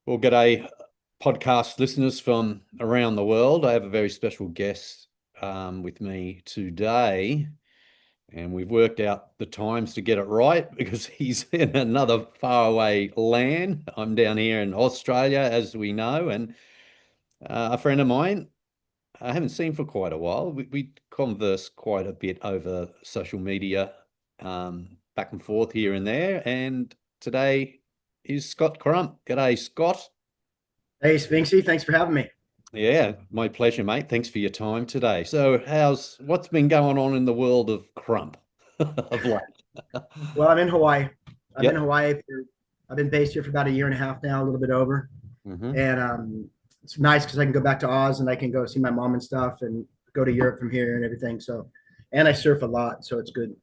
Well, g'day, podcast listeners from around the world. I have a very special guest with me today, and we've worked out the times to get it right because he's in another faraway land. I'm down here in Australia, as we know, and a friend of mine I haven't seen for quite a while. We converse quite a bit over social media, back and forth here and there, and today is Scott Crump. G'day, Scott. Hey, Spinksy, thanks for having me. Yeah, my pleasure, mate. Thanks for your time today. So, what's been going on in the world of crump of late? Well, I'm in Hawaii. I'm in Yep. Hawaii I've been based here for about a year and a half now, a little bit over. Hmm. And it's nice because I can go back to Oz and I can go see my mom and stuff and go to Europe from here and everything. So, and I surf a lot, so it's good.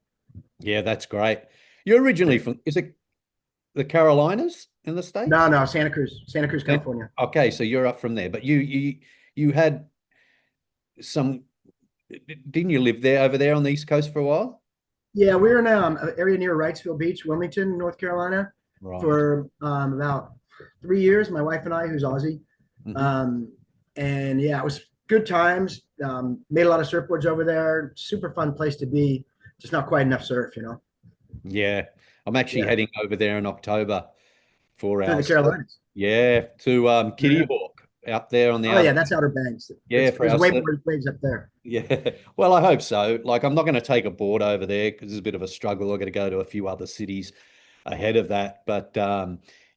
Yeah, that's great. You're originally from, is it the Carolinas in the No, States? no, Santa Cruz, And- California. Okay, so you're up from there, but you had some, didn't you live there over there on the East Coast for a while? Yeah, we're in an area near Wrightsville Beach, Wilmington, North Carolina, Right. for about 3 years. My wife and I, who's Aussie, Hmm. um, and yeah, it was good times. Made a lot of surfboards over there. Super fun place to be. Just not quite enough surf. Yeah, I'm actually Yeah, heading over there in October for to our, the Carolinas. yeah, to Kitty Yeah. Hawk out there on the Oh outer, yeah, that's Outer Banks. yeah, for There's our way more waves up there. Yeah, well, I hope so. Like, I'm not going to take a board over there because it's a bit of a struggle. I've got to go to a few other cities ahead of that. But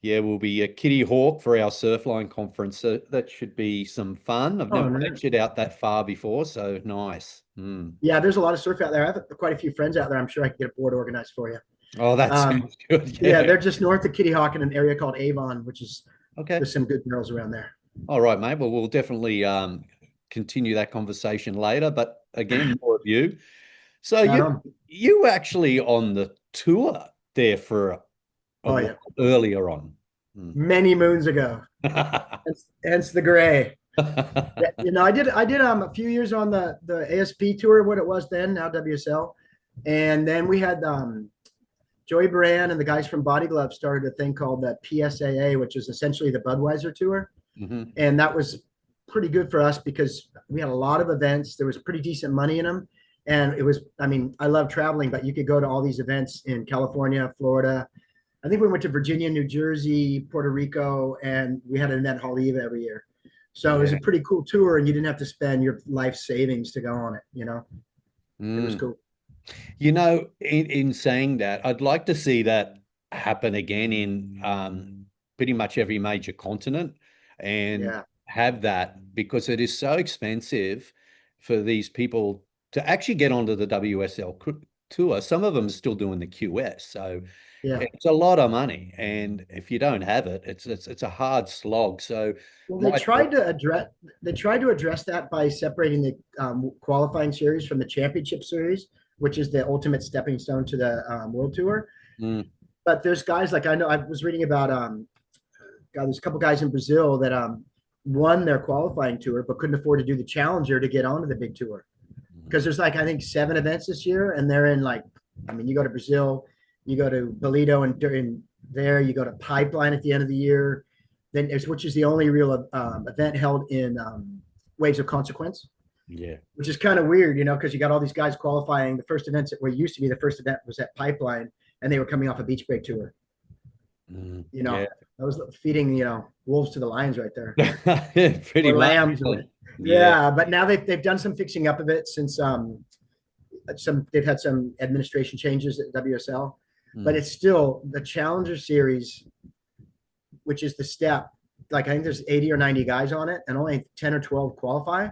yeah, we'll be a Kitty Hawk for our Surfline conference. So that should be some fun. I've Oh never no. ventured out that far before, so nice. Mm. Yeah, there's a lot of surf out there. I have quite a few friends out there. I'm sure I could get a board organized for you. Oh, that Um, sounds good. yeah, Yeah. they're just north of Kitty Hawk in an area called Avon, which is Okay. there's some good girls around there. All right, mate. Well, we'll definitely continue that conversation later. But again, more of you. So Right on. you actually on the tour there for a Oh while yeah, earlier on. Mm. many moons ago. Hence the gray. Yeah, I did a few years on the ASP tour, what it was then, now WSL, and then we had Joey Baran and the guys from Body Glove started a thing called the PSAA, which is essentially the Budweiser tour, Hmm. and that was pretty good for us because we had a lot of events. There was pretty decent money in them, and it was. I mean, I love traveling, but you could go to all these events in California, Florida. I think we went to Virginia, New Jersey, Puerto Rico, and we had an event in Hawaii every year. So it was Yeah. a pretty cool tour, and you didn't have to spend your life savings to go on it. It was Mm. cool. In saying that, I'd like to see that happen again in pretty much every major continent and Yeah. have that because it is so expensive for these people to actually get onto the tour. Some of them are still doing the QS, so Yeah. it's a lot of money, and if you don't have it, it's a hard slog. So Well, my they tried to address that by separating the qualifying series from the championship series, which is the ultimate stepping stone to the world tour. Mm, But there's guys like I was reading about God, there's a couple guys in Brazil that won their qualifying tour but couldn't afford to do the challenger to get onto the big tour because there's like I think 7 events this year, and they're in like I mean you go to Brazil, you go to Bolito, and during there you go to Pipeline at the end of the year, then which is the only real event held in Waves of Consequence, yeah. which is kind of weird, because you got all these guys qualifying. The first events that were used to be the first event was at Pipeline, and they were coming off a beach break tour. Mm, You yeah. know, that was feeding wolves to the lions right there, Pretty or much, lambs. really. Yeah. Yeah, but now they've done some fixing up of it since they've had some administration changes at WSL, but Mm. it's still the Challenger Series, which is the step. Like I think there's 80 or 90 guys on it, and only 10 or 12 qualify.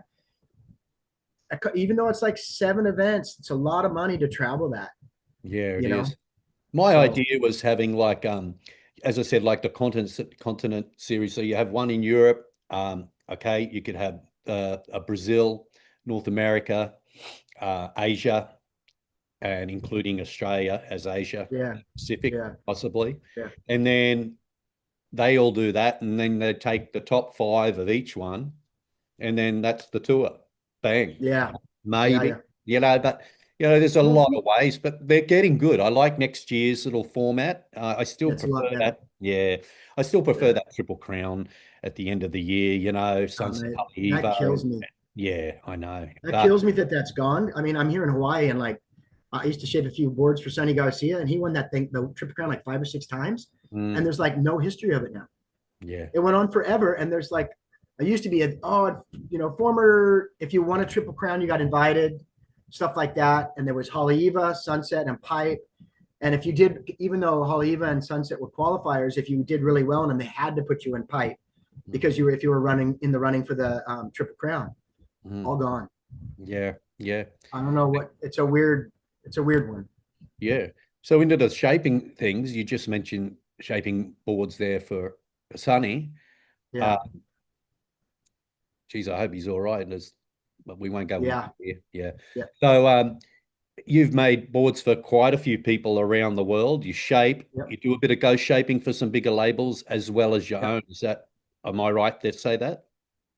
Even though it's like 7 events, it's a lot of money to travel that. Yeah, it You know, is. My so idea was having like as I said, like the continent series. So you have one in Europe. Okay, you could have a Brazil, North America, Asia, and including Australia as Asia yeah, Pacific, yeah, possibly. yeah, And then they all do that, and then they take the top five of each one, and then that's the tour. Bang. yeah, yeah, Maybe, yeah. but there's a Well, lot of ways, but they're getting good. I like next year's little format. I still it's a lot prefer better. that. Yeah, I still prefer that Triple Crown at the end of the year, Sunset That Evo. kills me. Yeah, I know. That But kills me that that's gone. I mean, I'm here in Hawaii, and like I used to shape a few boards for Sonny Garcia, and he won that thing, the Triple Crown, like 5 or 6 times, and mm, there's like no history of it now. yeah. It went on forever, and there's like I used to be former, if you won a Triple Crown, you got invited, stuff like that, and there was Haleiwa, Sunset, and Pipe. And if you did, even though Haleiwa and Sunset were qualifiers, if you did really well in them, they had to put you in Pipe because if you were running in the running for the Triple Crown, Mm, all gone. yeah, yeah, I don't know what. It's a weird one. yeah. So into the shaping things, you just mentioned shaping boards there for Sunny. Uh, Yeah, geez, I hope he's all right. But we won't go into yeah, here. Yeah. yeah, So you've made boards for quite a few people around the world. You shape, yeah, you do a bit of ghost shaping for some bigger labels as well as your yeah. own. Am I right to say that?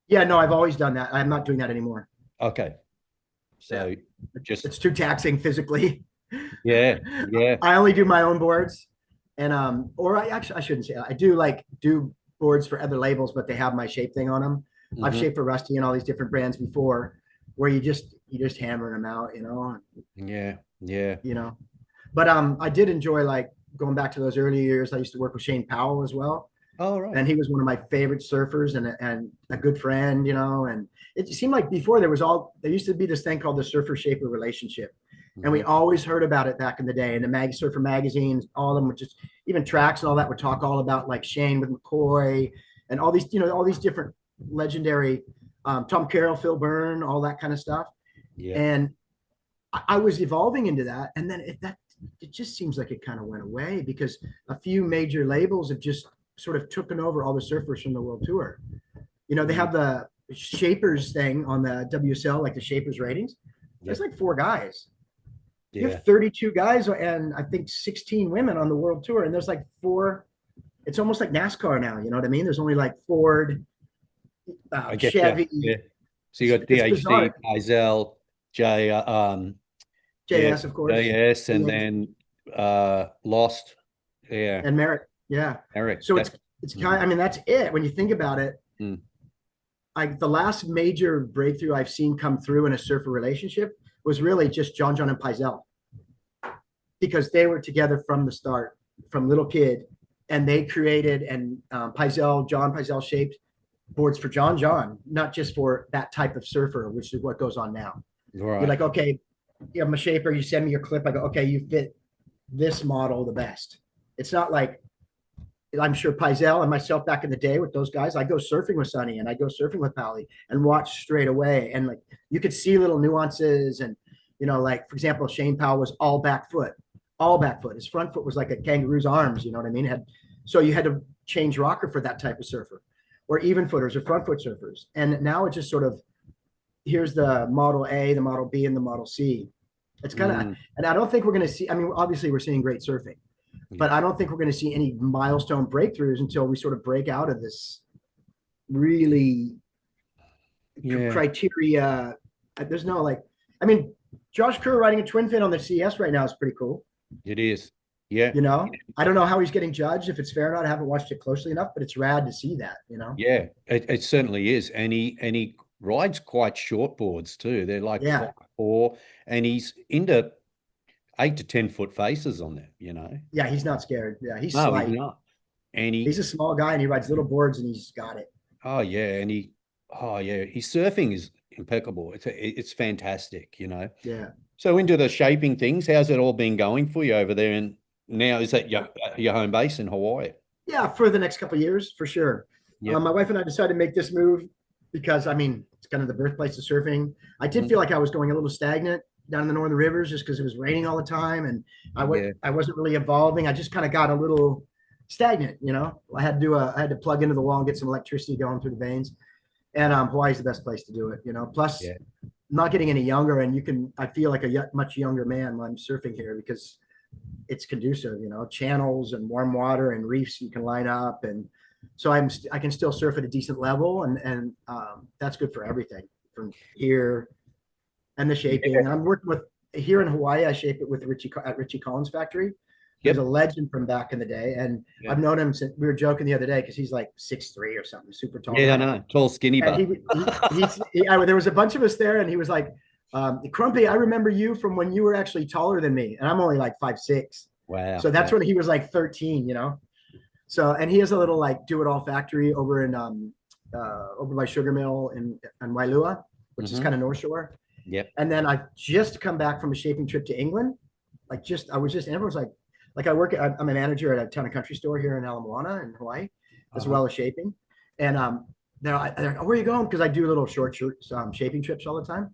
Yeah, no, I've always done that. I'm not doing that anymore. Okay. Yeah, So just, it's too taxing physically. yeah, yeah. I only do my own boards, and or I shouldn't say that. I do boards for other labels, but they have my shape thing on them. I've Hmm. shaped for Rusty and all these different brands before, where you just hammering them out, Yeah, yeah. you know. But I did enjoy like going back to those early years. I used to work with Shane Powell as well, All right. and he was one of my favorite surfers and a good friend, and it seemed like before there used to be this thing called the surfer shaper relationship, and we Hmm. always heard about it back in the day. And the surfer magazines, all of them would just, even tracks and all that would talk all about like Shane with McCoy and all these different legendary, Tom Carroll, Phil Byrne, all that kind of stuff. Yeah. And I was evolving into that, and then it just seems like it kind of went away because a few major labels have just sort of taken over all the surfers from the world tour. They Mm, have the Shapers thing on the WSL, like the Shapers ratings. yeah. There's like 4 guys. You Yeah. have 32 guys and I think 16 women on the world tour, and there's like four. It's almost like NASCAR now. You know what I mean? There's only like Ford, I get you. Chevy. Yeah. So you got It's DHC, bizarre. Paisel, J, yeah, JS, of course, JS, and and then Lost. Yeah, Merritt. Yeah. Eric. So That's it's mm, kind. I mean, that's it when you think about it. mm, The last major breakthrough I've seen come through in a surfer relationship was really just John and Paisel, because they were together from the start, from little kid, and they created, and John Paisel shaped boards for John, not just for that type of surfer, which is what goes on now. You're right. like, okay, I'm a shaper. You send me your clip. I go, okay, you fit this model the best. It's not like, I'm sure Paisel and myself back in the day with those guys, I go surfing with Sonny and I go surfing with Pally and watch straight away. And like you could see little nuances. And, like for example, Shane Powell was all back foot, all back foot. His front foot was like a kangaroo's arms, you know what I mean? So you had to change rocker for that type of surfer, or even footers or front foot surfers. And now it's just sort of, here's the model A, the model B, and the model C. It's kind of, Mm, and I don't think we're going to see, I mean, obviously we're seeing great surfing, yeah. but I don't think we're going to see any milestone breakthroughs until we sort of break out of this really Yeah, criteria. There's no like, I mean, Josh Kerr riding a twin fin on the CS right now is pretty cool. it is. Yeah, I don't know how he's getting judged, if it's fair or not. I haven't watched it closely enough, but it's rad to see that. yeah. It certainly is. And he rides quite short boards too. They're like Yeah. 5'4", and he's into 8 to 10 foot faces on them. Yeah. He's not scared. Yeah. He's No, he's slight. not. And He's a small guy and he rides little boards and he's got it. oh yeah, oh yeah, his surfing is impeccable. It's fantastic. Yeah. So into the shaping things, how's it all been going for you over there? And now is that your home base in Hawaii? Yeah. For the next couple of years, for sure. Yep. My wife and I decided to make this move because, I mean, it's kind of the birthplace of surfing. I did Mm, feel like I was going a little stagnant down in the northern rivers just because it was raining all the time, and yeah. I wasn't really evolving. I just kind of got a little stagnant. I had to plug into the wall and get some electricity going through the veins. And Hawaii's the best place to do it. Plus, Yeah. I'm not getting any younger, and I feel like a much younger man when I'm surfing here because it's conducive. Channels and warm water and reefs you can line up, and so I can still surf at a decent level, and that's good for everything from here and the shaping. And I'm working with, here in Hawaii, I shape it with Richie at Richie Collins Factory. who's a Yep. legend from back in the day. And Yeah. I've known him since we were joking the other day because he's like 6'3" or something, super tall Yeah, I guy. know. Tall, skinny And butt. there was a bunch of us there, and he was like, Crumpy, I remember you from when you were actually taller than me, and I'm only like 5'6". Wow. So that's Yeah. when he was like 13, you know. So, and he has a little like do it all factory over in over by Sugar Mill in Wailua, which is kind of North Shore. Yep. And then I've just come back from a shaping trip to England. And everyone's like I'm a manager at a town and country store here in Ala Moana in Hawaii, as well as shaping. And they're like, oh, where are you going? Because I do little short shaping trips all the time.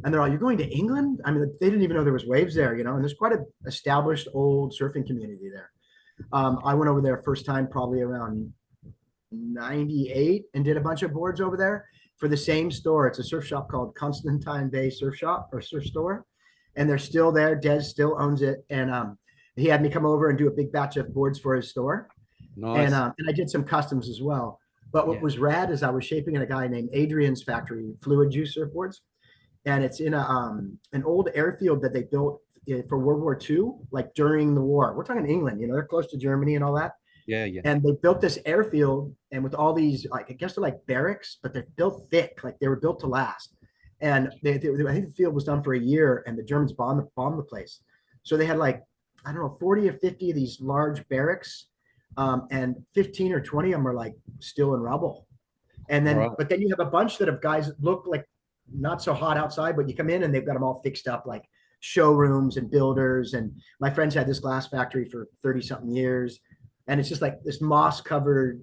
And they're all, you're going to England? I mean, they didn't even know there was waves there, you know, and there's quite an established old surfing community there. I went over there first time probably around 98 and did a bunch of boards over there for the same store. It's a surf shop called Constantine Bay Surf Shop or Surf Store. And they're still there. Des still owns it. And he had me come over and do a big batch of boards for his store. Nice. And I did some customs as well. But what was rad is I was shaping in a guy named Adrian's factory, Fluid Juice Surfboards. And it's in an old airfield that they built for World War II, like during the war. We're talking England, you know, they're close to Germany and all that. Yeah, yeah. And they built this airfield, and with all these, like, I guess they're like barracks, but they're built thick, like they were built to last. And I think the field was done for a year, and the Germans bombed the place. So they had like, I don't know, 40 or 50 of these large barracks, and 15 or 20 of them are like still in rubble. And then, but then you have a bunch that have guys that look like not so hot outside, but you come in and they've got them all fixed up like showrooms and builders. And my friends had this glass factory for 30 something years. And it's just like this moss covered,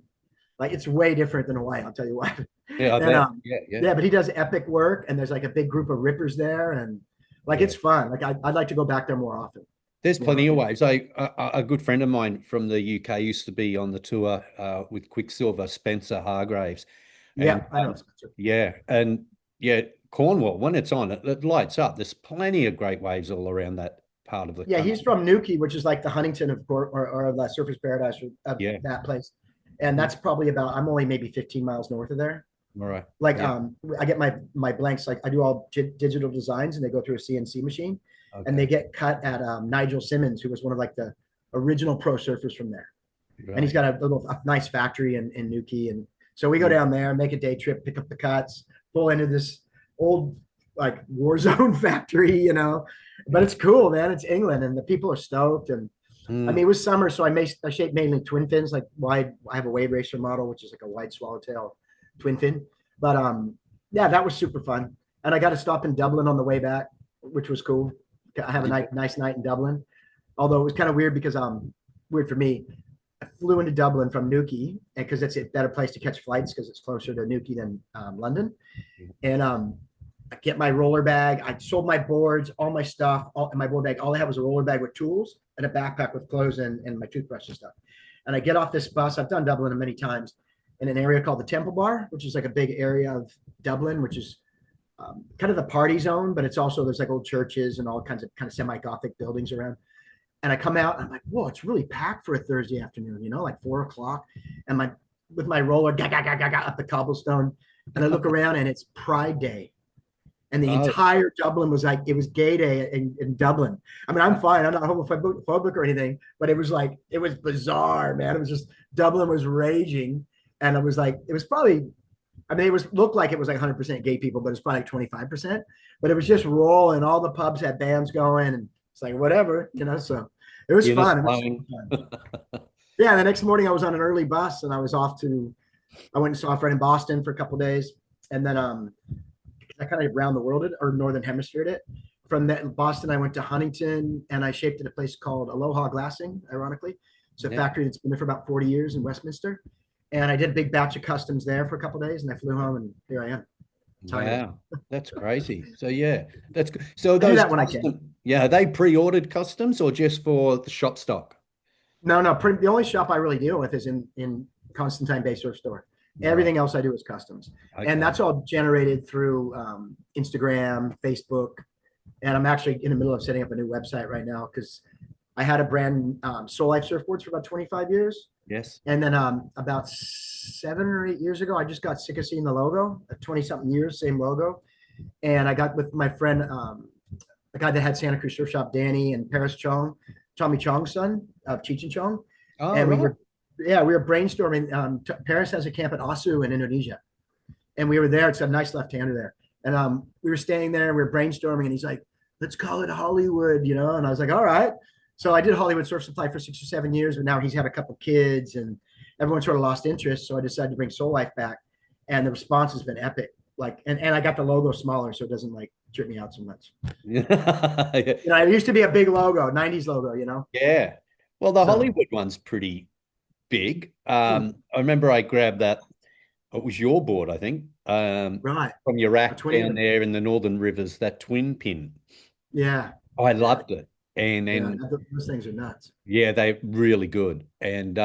like it's way different than Hawaii. I'll tell you what. Yeah, yeah. But he does epic work, and there's like a big group of rippers there, and like it's fun. Like I'd like to go back there more often. There's plenty of waves. A good friend of mine from the UK used to be on the tour with Quicksilver, Spencer Hargraves. And, I know. Cornwall, when it's on, it lights up. There's plenty of great waves all around that part of the country. He's from Newquay, which is like the Huntington of or the Surfers Paradise of that place. And that's probably I'm only maybe 15 miles north of there. All right. Like I get my blanks, like I do all digital designs, and they go through a CNC machine, and they get cut at Nigel Simmons, who was one of like the original pro surfers from there. Right. And he's got a nice factory in Newquay. And so we go down there, make a day trip, pick up the cuts, pull into this old like war zone factory, you know, but it's cool, man. It's England, and the people are stoked. And I mean, it was summer, so I shaped mainly twin fins, like wide. I have a wave racer model, which is like a wide swallowtail twin fin. But that was super fun. And I got to stop in Dublin on the way back, which was cool. I have a nice night in Dublin, although it was kind of weird because weird for me. I flew into Dublin from Newquay because it's a better place to catch flights because it's closer to Newquay than London. And I get my roller bag. I sold my boards, all my stuff, in my board bag. All I had was a roller bag with tools and a backpack with clothes and my toothbrush and stuff. And I get off this bus. I've done Dublin many times in an area called the Temple Bar, which is like a big area of Dublin, which is kind of the party zone, but it's also, there's like old churches and all kinds of kind of semi-Gothic buildings around. And I come out and I'm like, whoa, it's really packed for a Thursday afternoon, you know, like 4:00. And with my roller, up the cobblestone. And I look around and it's Pride Day. And the entire Dublin was like, it was gay day in Dublin. I mean, I'm fine. I'm not homophobic or anything, but it was like, it was bizarre, man. It was just, Dublin was raging. And it was like, it was probably, I mean, looked like it was like 100% gay people, but it's probably like 25%. But it was just rolling. All the pubs had bands going, and it's like, whatever, you know, so it was fun. Yeah, the next morning I was on an early bus, and I went and saw a friend in Boston for a couple of days. And then I kind of round the world or Northern Hemisphered it. From that Boston, I went to Huntington, and I shaped at a place called Aloha Glassing, ironically. It's a factory that's been there for about 40 years in Westminster. And I did a big batch of customs there for a couple of days, and I flew home, and here I am. Wow, that's crazy. So that's good. So those that when I can. Are they pre-ordered customs or just for the shop stock? No. The only shop I really deal with is in Constantine Bay Surf Store. Right. Everything else I do is customs, and that's all generated through Instagram, Facebook, and I'm actually in the middle of setting up a new website right now because I had a brand Soul Life Surfboards for about 25 years. Yes. And then about 7 or 8 years ago, I just got sick of seeing the logo. 20-something years, same logo. And I got with my friend, the guy that had Santa Cruz Surf Shop, Danny and Paris Chong. Tommy Chong's son of Cheech and Chong. Oh, And right. we were brainstorming. Paris has a camp at Osu in Indonesia. And we were there. It's a nice left-hander there. And we were staying there, we were brainstorming, and he's like, let's call it Hollywood, you know? And I was like, all right. So I did Hollywood Surf Supply for 6 or 7 years, but now he's had a couple kids and everyone sort of lost interest. So I decided to bring Soul Life back. And the response has been epic. Like, and I got the logo smaller so it doesn't like trip me out so much. Yeah. You know, it used to be a big logo, 90s logo, you know? Yeah. Well, the So, Hollywood one's pretty big. I remember I grabbed that. It was your board, I think, right. from your A rack 20 down there in the Northern Rivers, that twin pin. Yeah. I Yeah. loved it. And Yeah. then, Those things are nuts. yeah, they're really good. And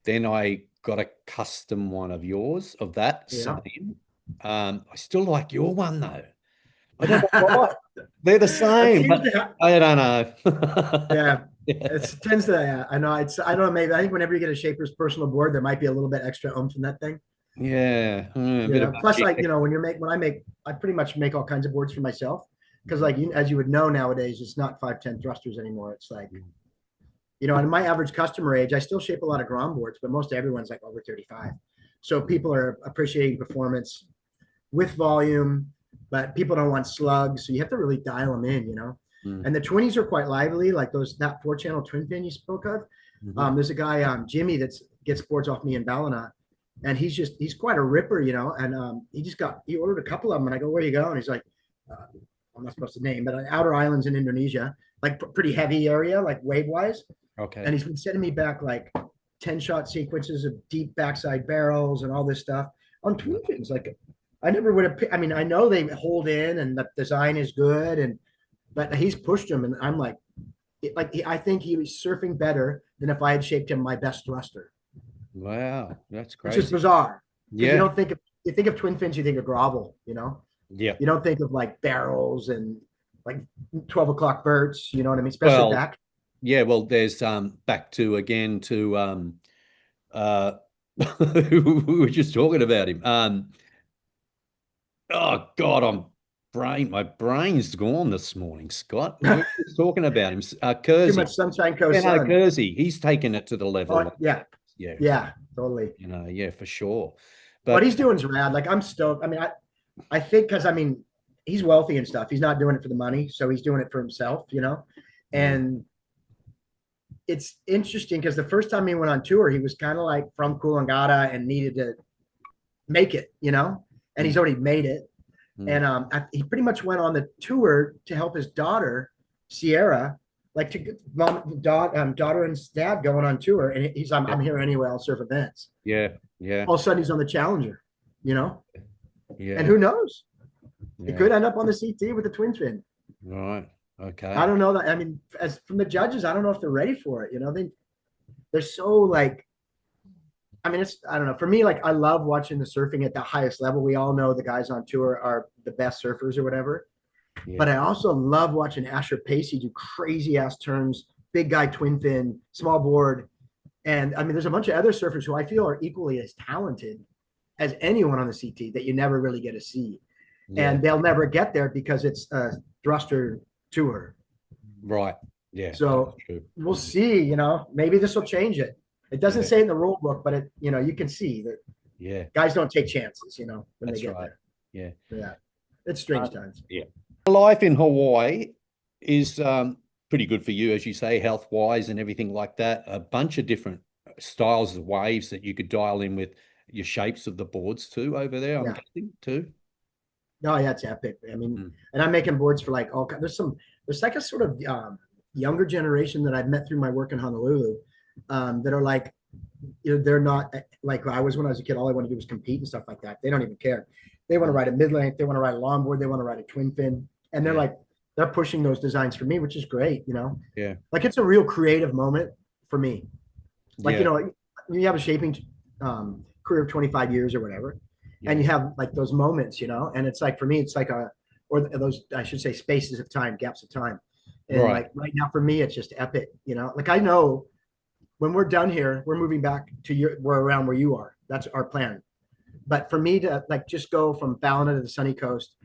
then I got a custom one of yours, of that Yeah. same. I still like your one, though. I don't know why. They're the It same, seems but to have, I don't know. yeah. Yeah. It tends to, yeah, I know. I don't know. Maybe I think whenever you get a Shaper's personal board, there might be a little bit extra oomph in that thing. Yeah, a You bit of know, plus, like, a you know, I pretty much make all kinds of boards for myself because, like, as you would know nowadays, it's not 510 thrusters anymore. It's like, you know, and my average customer age, I still shape a lot of Grom boards, but most everyone's like over 35. So people are appreciating performance with volume, but people don't want slugs. So you have to really dial them in, you know. Mm. And the 20s are quite lively, like that 4-channel twin pin you spoke of. There's a guy, Jimmy, that gets boards off me in Ballina, and he's quite a ripper, you know. And he ordered a couple of them, and I go, where you go? And he's like, I'm not supposed to name, but outer islands in Indonesia, like pretty heavy area, like wave wise. Okay. And he's been sending me back like 10-shot sequences of deep backside barrels and all this stuff on twin fins. Like, I never would have. I mean, I know they hold in and the design is good, but he's pushed them, and I'm like, I think he was surfing better than if I had shaped him my best thruster. Wow, that's It's crazy. just bizarre because Yeah. you think of twin fins, you think of grovel, you know. Yeah. You don't think of like barrels and like 12 o'clock verts, you know what I mean? Especially Well, back. yeah, well, there's back to again to uh we were just talking about him. Oh God, my brain's gone this morning, Scott. We were just talking about him. Too Kersey. much Sunshine Coast Yeah, no, sun. Kersey. He's taken it to the level. Oh, yeah. Yeah. Yeah, totally. You know, yeah, for sure. What But he's doing is rad. Like, I'm stoked. I mean, I think because, I mean, he's wealthy and stuff. He's not doing it for the money, so he's doing it for himself, you know. And it's interesting because the first time he went on tour, he was kind of like from Coolangatta and needed to make it, you know. And he's already made it. And he pretty much went on the tour to help his daughter, Sierra, like to daughter and dad going on tour. And he's, I'm here anyway. I'll surf events. yeah, yeah, All of a sudden, he's on the Challenger, you know. yeah. And who knows? Yeah. It could end up on the CT with a twin fin. Right. Okay. I don't know that. I mean, as from the judges, I don't know if they're ready for it. You know, they're so like, I mean, I don't know. For me, like, I love watching the surfing at the highest level. We all know the guys on tour are the best surfers or whatever. Yeah. But I also love watching Asher Pacey do crazy ass turns, big guy twin fin, small board. And I mean, there's a bunch of other surfers who I feel are equally as talented as anyone on the CT that you never really get to see. Yeah. And they'll never get there because it's a thruster tour. Right. Yeah. So we'll see, you know, maybe this will change it. It doesn't say in the rule book, but you know, you can see that guys don't take chances, you know, when they get there. Yeah. Yeah. It's strange times. Yeah. Life in Hawaii is pretty good for you, as you say, health wise and everything like that. A bunch of different styles of waves that you could dial in with your shapes of the boards too over there, I'm guessing too. No, yeah, it's epic. I mean, and I'm making boards for like all there's like a sort of younger generation that I've met through my work in Honolulu that are like, you know, they're not like I was when I was a kid. All I wanted to do was compete and stuff like that. They don't even care. They want to ride a mid length. They want to ride a longboard. They want to ride a twin fin. And they're pushing those designs for me, which is great. You know, like it's a real creative moment for me. Like, you know, you have a shaping career of 25 years or whatever, and you have like those moments, you know, and it's like, for me, it's like those, I should say, spaces of time, gaps of time. And like right now for me, it's just epic, you know, like I know when we're done here, we're moving back to we're around where you are. That's our plan. But for me to like just go from Ballina to the sunny coast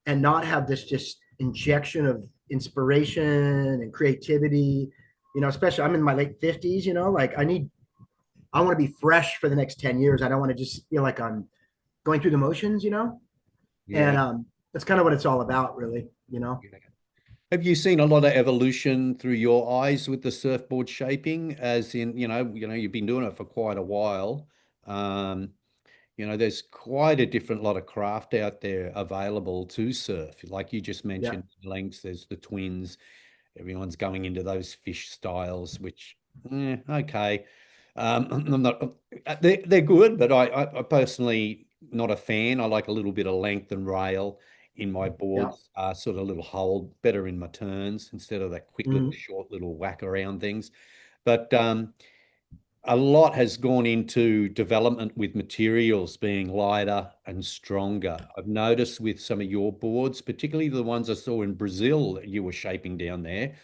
and not have this just injection of inspiration and creativity You know, especially I'm in my late 50s, you know, like I want to be fresh for the next 10 years. I don't want to just feel like I'm going through the motions, you know? And Yeah. that's kind of what it's all about, really, you know? Yeah. Have you seen a lot of evolution through your eyes with the surfboard shaping, as in, you've been doing it for quite a while. Um, there's quite a different lot of craft out there available to surf. Like you just Yeah. mentioned, lengths, there's the twins. Everyone's going into those fish styles, which, okay. I'm not, they're good, but I personally not a fan. I like a little bit of length and rail in my Yeah. boards, sort of a little hold better in my turns instead of that quick little Mhm. short little whack around things. But a lot has gone into development with materials being lighter and stronger. I've noticed with some of your boards, particularly the ones I saw in Brazil that you were shaping down there,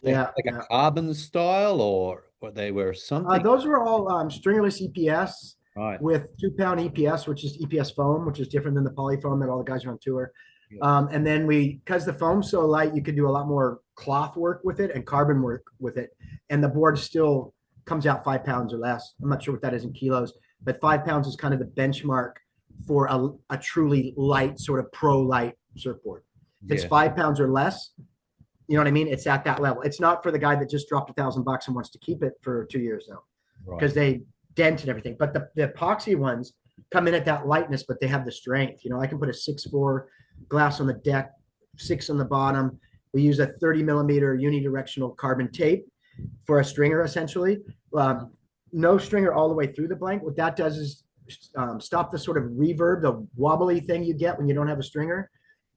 they had Yeah. like a Yeah. carbon style or what they were something. Those were all stringerless EPS Right. with 2 pound EPS, which is EPS foam, which is different than the poly foam that all the guys are on tour. Yep. And then because the foam's so light, you could do a lot more cloth work with it and carbon work with it. And the board still comes out 5 pounds or less. I'm not sure what that is in kilos, but 5 pounds is kind of the benchmark for a truly light, sort of pro light surfboard. If it's Yeah. 5 pounds or less, you know what I mean? It's at that level. It's not for the guy that just dropped $1,000 and wants to keep it for 2 years though, Right. because they dent and everything. But the epoxy ones come in at that lightness, but they have the strength. You know, I can put a 6'4" glass on the deck, 6 on the bottom. We use a 30 millimeter unidirectional carbon tape for a stringer, essentially. No stringer all the way through the blank. What that does is stop the sort of reverb, the wobbly thing you get when you don't have a stringer,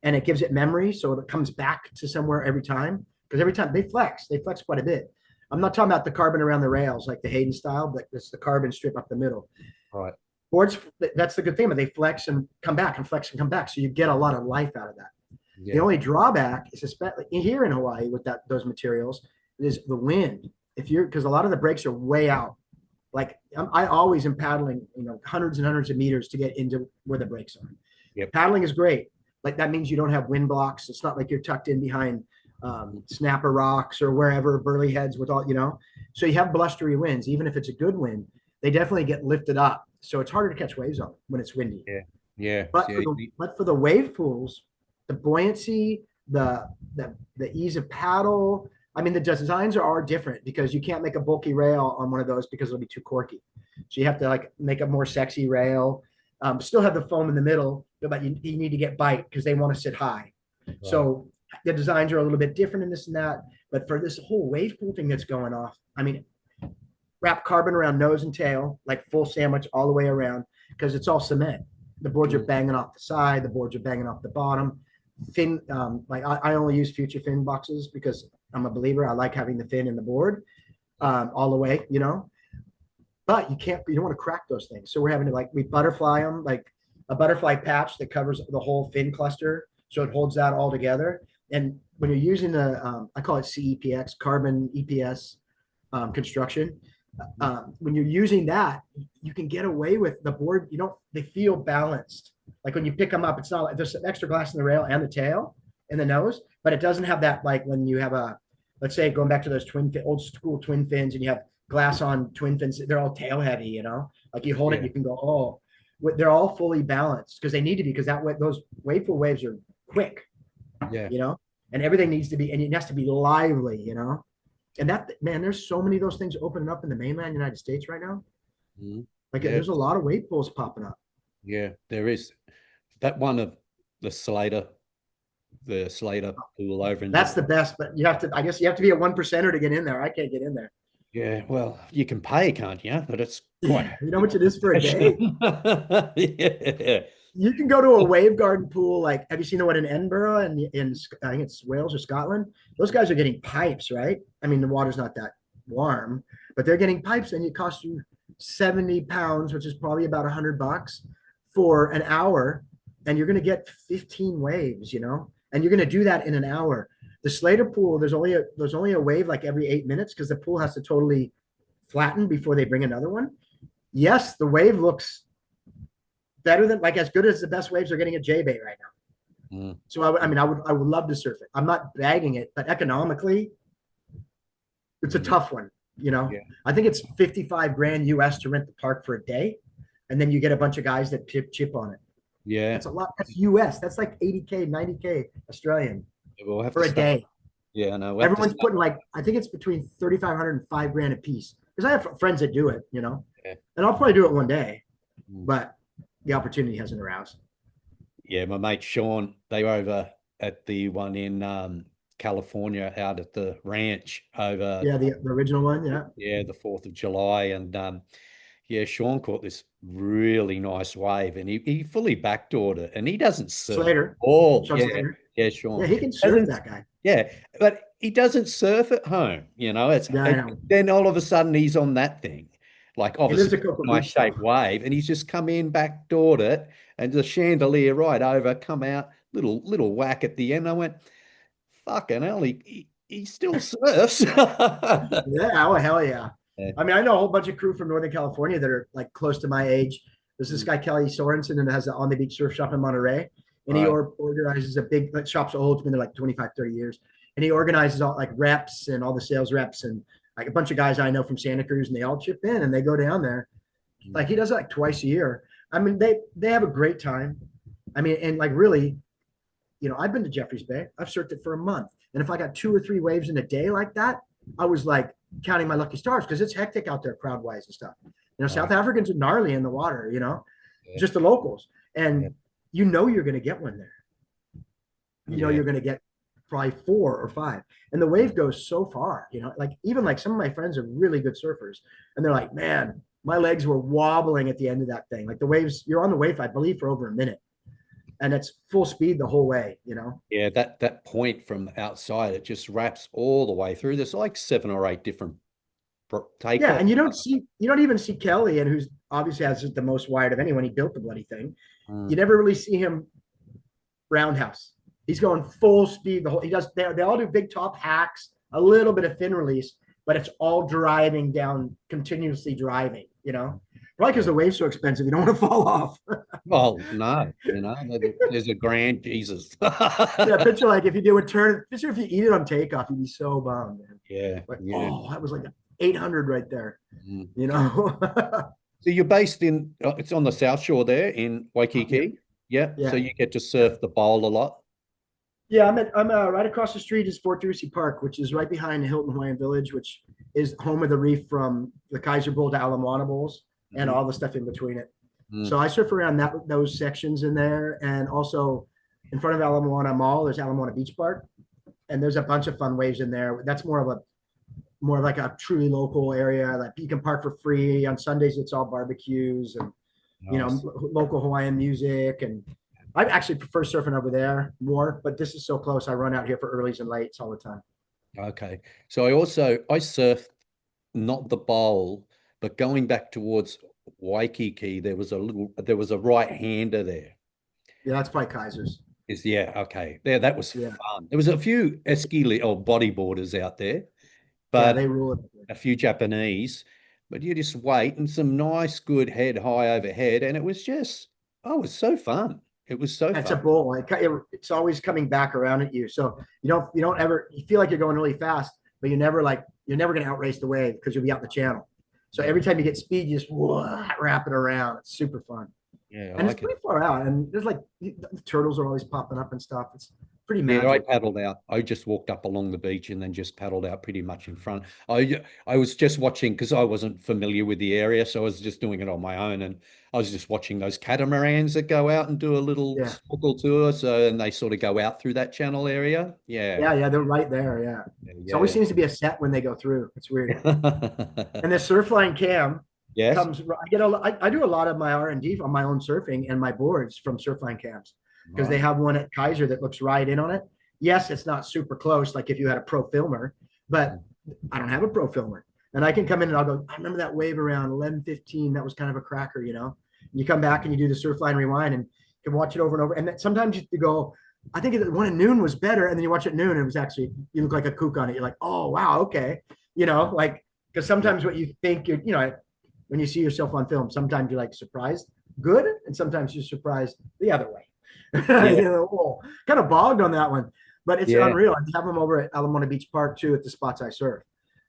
and it gives it memory, so it comes back to somewhere every time. Because every time they flex quite a bit. I'm not talking about the carbon around the rails like the Hayden style, but it's the carbon strip up the middle. Right. Boards, that's the good thing, but they flex and come back and flex and come back, so you get a lot of life out of that. The Yeah. only drawback is, especially here in Hawaii with those materials, is the wind. Because a lot of the breaks are way out. Like I always am paddling, hundreds and hundreds of meters to get into where the breaks are. Yep. Paddling is great. Like that means you don't have wind blocks. It's not like you're tucked in behind snapper rocks or wherever, burley heads with all, so you have blustery winds. Even if it's a good wind, they definitely get lifted up. So it's harder to catch waves on when it's windy. Yeah. Yeah. But Yeah. for the wave pools, the buoyancy, the ease of paddle. I mean, the designs are different because you can't make a bulky rail on one of those because it'll be too corky. So you have to like make a more sexy rail. Still have the foam in the middle, but you need to get bite because they want to sit high. Right. So the designs are a little bit different in this and that. But for this whole wave pool thing that's going off, I mean, wrap carbon around nose and tail, like full sandwich all the way around, because it's all cement. The boards are banging off the side, the boards are banging off the bottom. Fin, like I only use future fin boxes because I'm a believer. I like having the fin in the board all the way, but you don't want to crack those things. So we're having to we butterfly them, like a butterfly patch that covers the whole fin cluster. So it holds that all together. And when you're using I call it CEPX, carbon EPS construction, when you're using that, you can get away with the board. They feel balanced. Like when you pick them up, it's not like there's some extra glass in the rail and the tail and the nose, but it doesn't have that, like when you have let's say going back to those old school twin fins and you have glass on twin fins, they're all tail heavy, like you hold it, you can go, oh, they're all fully balanced because they need to be, because those wave pool waves are quick, and everything needs to be, and it has to be lively, and that, man, there's so many of those things opening up in the mainland United States right now. Mm-hmm. Like there's a lot of wave pools popping up. Yeah, there is. That one of the Slater pool over in that's the best, but I guess you have to be a 1%er to get in there. I can't get in there. Yeah, well, you can pay, can't you? But it's quite you know what it is for a day? Yeah. You can go to a wave garden pool. Like, have you seen the one in Edinburgh and in I think it's Wales or Scotland? Those guys are getting pipes, right? I mean, the water's not that warm, but they're getting pipes, and it costs you 70 pounds, which is probably about $100 for an hour, and you're going to get 15 waves, and you're going to do that in an hour. The Slater pool, there's only a wave like every 8 minutes because the pool has to totally flatten before they bring another one. Yes, the wave looks better than, like, as good as the best waves are getting at J-Bay right now. So I would love to surf it. I'm not bagging it, but economically, It's a tough one, you know. Yeah. I think it's 55 grand US to rent the park for a day, and then you get a bunch of guys that chip on it. Yeah. That's a lot. That's US. That's like 80K, 90K Australian We'll have to for a start. day. Yeah, no, we'll have to Everyone's start. putting like, I think it's between 3,500 and 5 grand a piece. Because I have friends that do it, you know, Yeah. and I'll probably do it one day, Mm. but the opportunity hasn't aroused. Yeah, my mate Sean, they were over at the one in California out at the ranch over, Yeah, the original one. Yeah. yeah, the 4th of July. And yeah, Sean caught this really nice wave and he fully backdoored it and he doesn't surf at Slater, all. Sean Yeah, Slater. yeah, Yeah, Sean. he can surf, Doesn't, that guy. yeah, but he doesn't surf at home, you know. Yeah, I know. Then all of a sudden he's on that thing. Like He lives obviously at Cocoa nice Beach though. shaped wave, and he's just come in, backdoored it, and the chandelier right over, come out, little whack at the end. I went, fucking hell, he still surfs. Yeah, oh hell yeah. Yeah. I mean, I know a whole bunch of crew from Northern California that are like close to my age. There's this Mm. guy Kelly Sorensen and has an on the beach surf shop in Monterey, and he Right. organizes a big like, shop's old. It's been there like 25, 30 years, and he organizes all like reps and all the sales reps and like a bunch of guys I know from Santa Cruz, and they all chip in and they go down there. Like he does it like twice a year. I mean, they have a great time. I mean, and like really, you know, I've been to Jeffreys Bay. I've surfed it for a month. And if I got 2 or 3 waves in a day like that, I was like counting my lucky stars because it's hectic out there crowd wise and stuff. You know, South Africans are gnarly in the water, you know, Yeah. just the locals. And Yeah. you know you're going to get one there. You know Yeah. you're going to get probably 4 or 5. And the wave goes so far, you know, like even like some of my friends are really good surfers. And they're like, man, my legs were wobbling at the end of that thing. Like the waves, you're on the wave, I believe, for over a minute. And it's full speed the whole way, you know? Yeah, that point from outside, it just wraps all the way through. There's like 7 or 8 different Yeah, takeoff. and you don't even see Kelly, and who's obviously has the most wired of anyone. He built the bloody thing. You never really see him roundhouse. He's going full speed the whole. He does. They all do big top hacks, a little bit of fin release, but it's all driving down, continuously driving. You know, probably because the wave's so expensive, you don't want to fall off. Well, no, you know, there's a grand Jesus. Yeah, picture like if you do a turn, picture if you eat it on takeoff, you'd be so bummed, man. Yeah, Like, yeah. oh, that was like 800 right there. Mm. You know. So you're based in, it's on the South Shore there in Waikiki. Yeah. Yeah. So you get to surf the bowl a lot. Yeah, I'm right across the street is Fort Ducey Park, which is right behind the Hilton Hawaiian Village, which is home of the reef from the Kaiser Bowl to Ala Moana Bowls and all the stuff in between it. Mm. So I surf around those sections in there, and also in front of Ala Moana Mall, there's Ala Moana Beach Park, and there's a bunch of fun waves in there. That's more of like a truly local area. Like you can park for free on Sundays. It's all barbecues and you know Nice. local Hawaiian music, and I actually prefer surfing over there more. But this is so close. I run out here for earlys and lates all the time. Okay. So I surfed not the bowl, but going back towards Waikiki, there was a right-hander there. Yeah, that's probably Kaiser's. Yeah, okay. There, that was Yeah. fun. There was a few esky or bodyboarders out there, Yeah, but they rule it. a few Japanese. But you just wait and some nice, good head high overhead, and it was so fun. It was so It's a fun. bull. It's always coming back around at you. So you don't ever you feel like you're going really fast, but you're never going to outrace the wave because you'll be out the channel. So every time you get speed, you just wrap it around. It's super fun. Yeah, I And like it's pretty far out. And there's like the turtles are always popping up and stuff. It's pretty Yeah, I magic. paddled out. I just walked up along the beach and then just paddled out pretty much in front. I was just watching because I wasn't familiar with the area, so I was just doing it on my own, and I was just watching those catamarans that go out and do a little Yeah. snorkel tour. So and they sort of go out through that channel area. Yeah, yeah, they're right there. Yeah. It always seems to be a set when they go through. It's weird. And the Surfline Cam Yes. comes. I do a lot of my R&D on my own surfing and my boards from Surfline Cams because they have one at Kaiser that looks right in on it. Yes, it's not super close like if you had a pro filmer, but I don't have a pro filmer. And I can come in and I'll go, I remember that wave around 11:15. That was kind of a cracker, you know. And you come back and you do the Surfline rewind and you can watch it over and over. And then sometimes you go, I think the one at noon was better. And then you watch it at noon and it was actually, you look like a kook on it. You're like, oh, wow, okay. You know, like, because sometimes what you think when you see yourself on film, sometimes you're like surprised good, and sometimes you're surprised the other way. Kind of bogged on that one, but it's unreal. I have them over at Ala Moana Beach Park too at the spots I surf.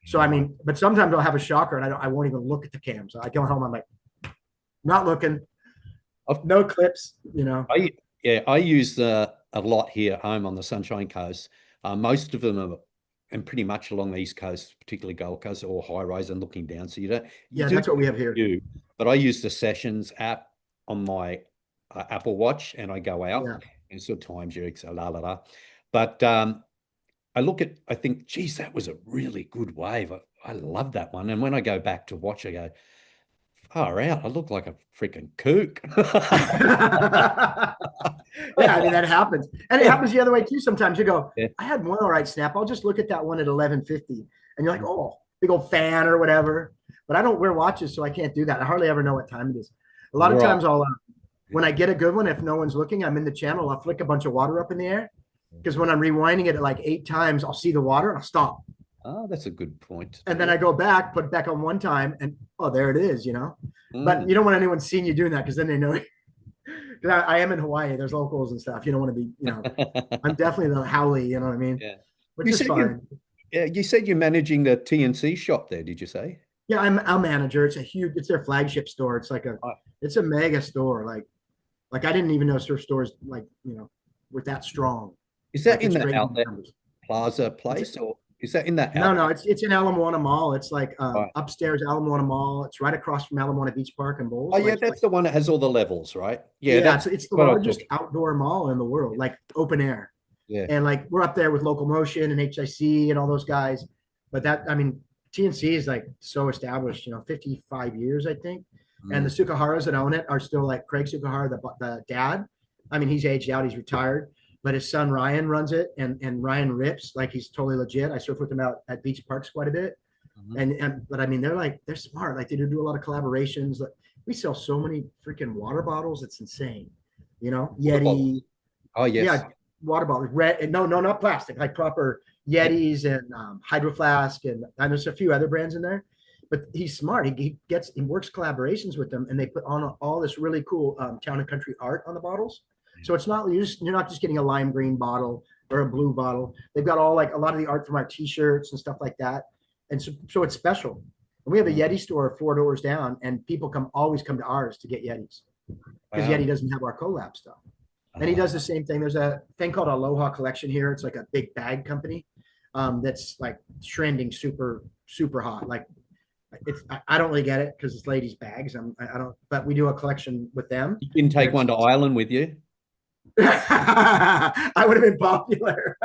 So I mean, but sometimes I'll have a shocker and I won't even look at the cams. I go home, I'm like, not looking, I've, no clips, you know. I use a lot here at home on the Sunshine Coast. Most of them are, and pretty much along the East Coast, particularly Gold Coast or high rise and looking down. So you Yeah, do that's what we have here. you, but I use the Sessions app on my Apple Watch, and I go out Yeah. and sort of times you la la la. But I think, geez, that was a really good wave. I love that one. And when I go back to watch, I go, far out. I look like a freaking kook. Yeah, I mean that happens, and it Yeah. happens the other way too. Sometimes you go, Yeah. I had one all right snap. I'll just look at that one at 11:50, and you're like, oh, big old fan or whatever. But I don't wear watches, so I can't do that. I hardly ever know what time it is. A lot of Right. times I'll when I get a good one, if no one's looking, I'm in the channel. I'll flick a bunch of water up in the air because when I'm rewinding it at like 8 times, I'll see the water and I'll stop. Oh, that's a good point. And then I go back, put it back on one time, and oh, there it is, you know. But Mm. you don't want anyone seeing you doing that because then they know. Because I am in Hawaii, there's locals and stuff. You don't want to be, you know. I'm definitely the Howley, you know what I mean? Yeah. Which You is said fine. you said you're managing the TNC shop there, did you say? Yeah, I'm a manager. It's a huge, it's their flagship store. Oh, It's a mega store. Like I didn't even know surf stores like, you know, were that strong. is that Like in it's the crazy outlet numbers. plaza place, or is that in that No, no, outlet? it's in Ala Moana Mall. It's like Right. upstairs Ala Moana Mall. It's right across from Ala Moana Beach Park and Oh Bowls. yeah, Like that's the one that has all the levels, right? Yeah, yeah, that's it's the what I largest thought. outdoor mall in the world, like open air. Yeah. And like we're up there with Local Motion and HIC and all those guys. But that, I mean, TNC is like so established, you know, 55 years, I think. And the Mm. Sukaharas that own it are still like Craig Sukahara, the dad. I mean, he's aged out, he's retired, but his son Ryan runs it, and Ryan rips like he's totally legit. I surf with him out at beach parks quite a bit. Mhm. And but I mean, they're smart. Like they do a lot of collaborations. Like, we sell so many freaking water bottles, it's insane. You know, Water bottles. Yeti, Oh yes. yeah, water bottles, red. No, no, not plastic, like proper Yep. Yetis and Hydro Flask, and there's a few other brands in there. But he's smart. He works collaborations with them, and they put on all this really cool town and country art on the bottles. So it's not you're not just getting a lime green bottle or a blue bottle. They've got all like a lot of the art from our T-shirts and stuff like that, and so it's special. And we have a Mm. Yeti store 4 doors down, and people always come to ours to get Yetis because Wow. Yeti doesn't have our collab stuff. And he does the same thing. There's a thing called Aloha Collection here. It's like a big bag company that's like trending super, super hot. Like I don't really get it because it's ladies' bags. I don't, but we do a collection with them. You didn't take one to Ireland with you? I would have been popular.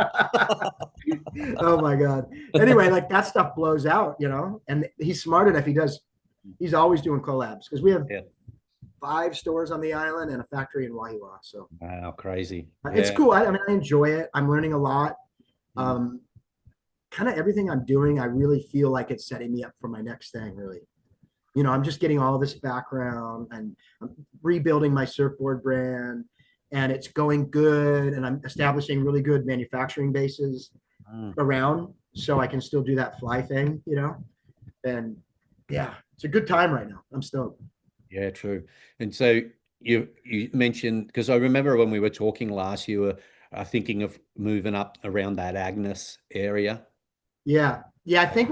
Oh my God. Anyway, like that stuff blows out, you know, and he's smart enough. He's always doing collabs because we have Yeah. 5 stores on the island and a factory in Wahiawa. So Wow, crazy. it's Yeah. cool. I mean, I enjoy it. I'm learning a lot. Mm. Kind of everything I'm doing, I really feel like it's setting me up for my next thing, really. You know, I'm just getting all this background and I'm rebuilding my surfboard brand, and it's going good. And I'm establishing really good manufacturing bases Mm. around so I can still do that fly thing, you know? And yeah, it's a good time right now. I'm stoked. Yeah, true. And so you mentioned, because I remember when we were talking last, you were thinking of moving up around that Agnes area. Yeah. Yeah. I think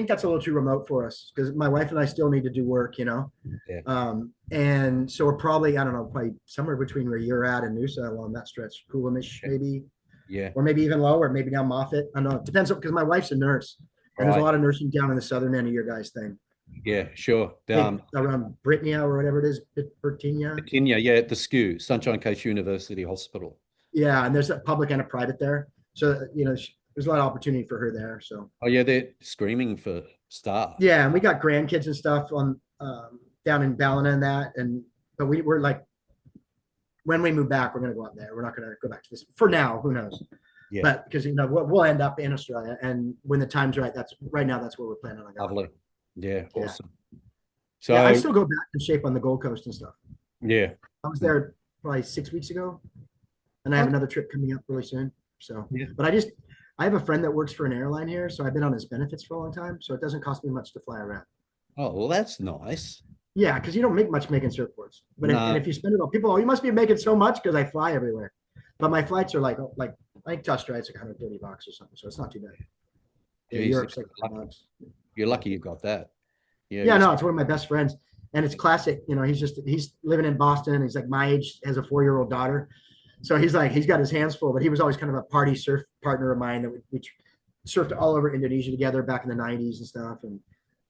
that's a little too remote for us because my wife and I still need to do work, you know? Yeah. And so we're probably, I don't know, probably somewhere between where you're at and Noosa along that stretch, Coolamish maybe, Yeah. or maybe even lower, maybe down Moffat. I don't know. It depends because my wife's a nurse and there's a Right. lot of nursing down in the southern end of your guys' thing. Yeah, sure. Around Britannia or whatever it is, Britannia. Virginia, yeah, at the SKU, Sunshine Coast University Hospital. Yeah. And there's a public and a private there. So, you know, there's a lot of opportunity for her there. So, Oh yeah, they're screaming for staff. yeah. And we got grandkids and stuff on down in Ballina and that. But we're like, when we move back, we're going to go up there. We're not going to go back to this for now. Who knows? Yeah. But because, you know, we'll end up in Australia. And when the time's right, right now, that's where we're planning on going. Lovely. Yeah, Yeah. awesome. So Yeah, I still go back and shape on the Gold Coast and stuff. yeah. I was there probably 6 weeks ago, and I have another trip coming up really soon. So, Yeah. but I have a friend that works for an airline here, so I've been on his benefits for a long time. So it doesn't cost me much to fly around. Oh, well, that's nice. Yeah, because you don't make much making surfboards. But No. if you spend it on people, you must be making so much because I fly everywhere. But my flights are like I think Tuster it's like $130 or something, so it's not too bad. Yeah, Geez, Europe's like $5. you're lucky you got that. Yeah, Yeah, no, it's one of my best friends. And it's classic. He's living in Boston. He's like my age, has a 4-year-old daughter. So he's got his hands full, but he was always kind of a party surf partner of mine that we surfed all over Indonesia together back in the 90s and stuff. And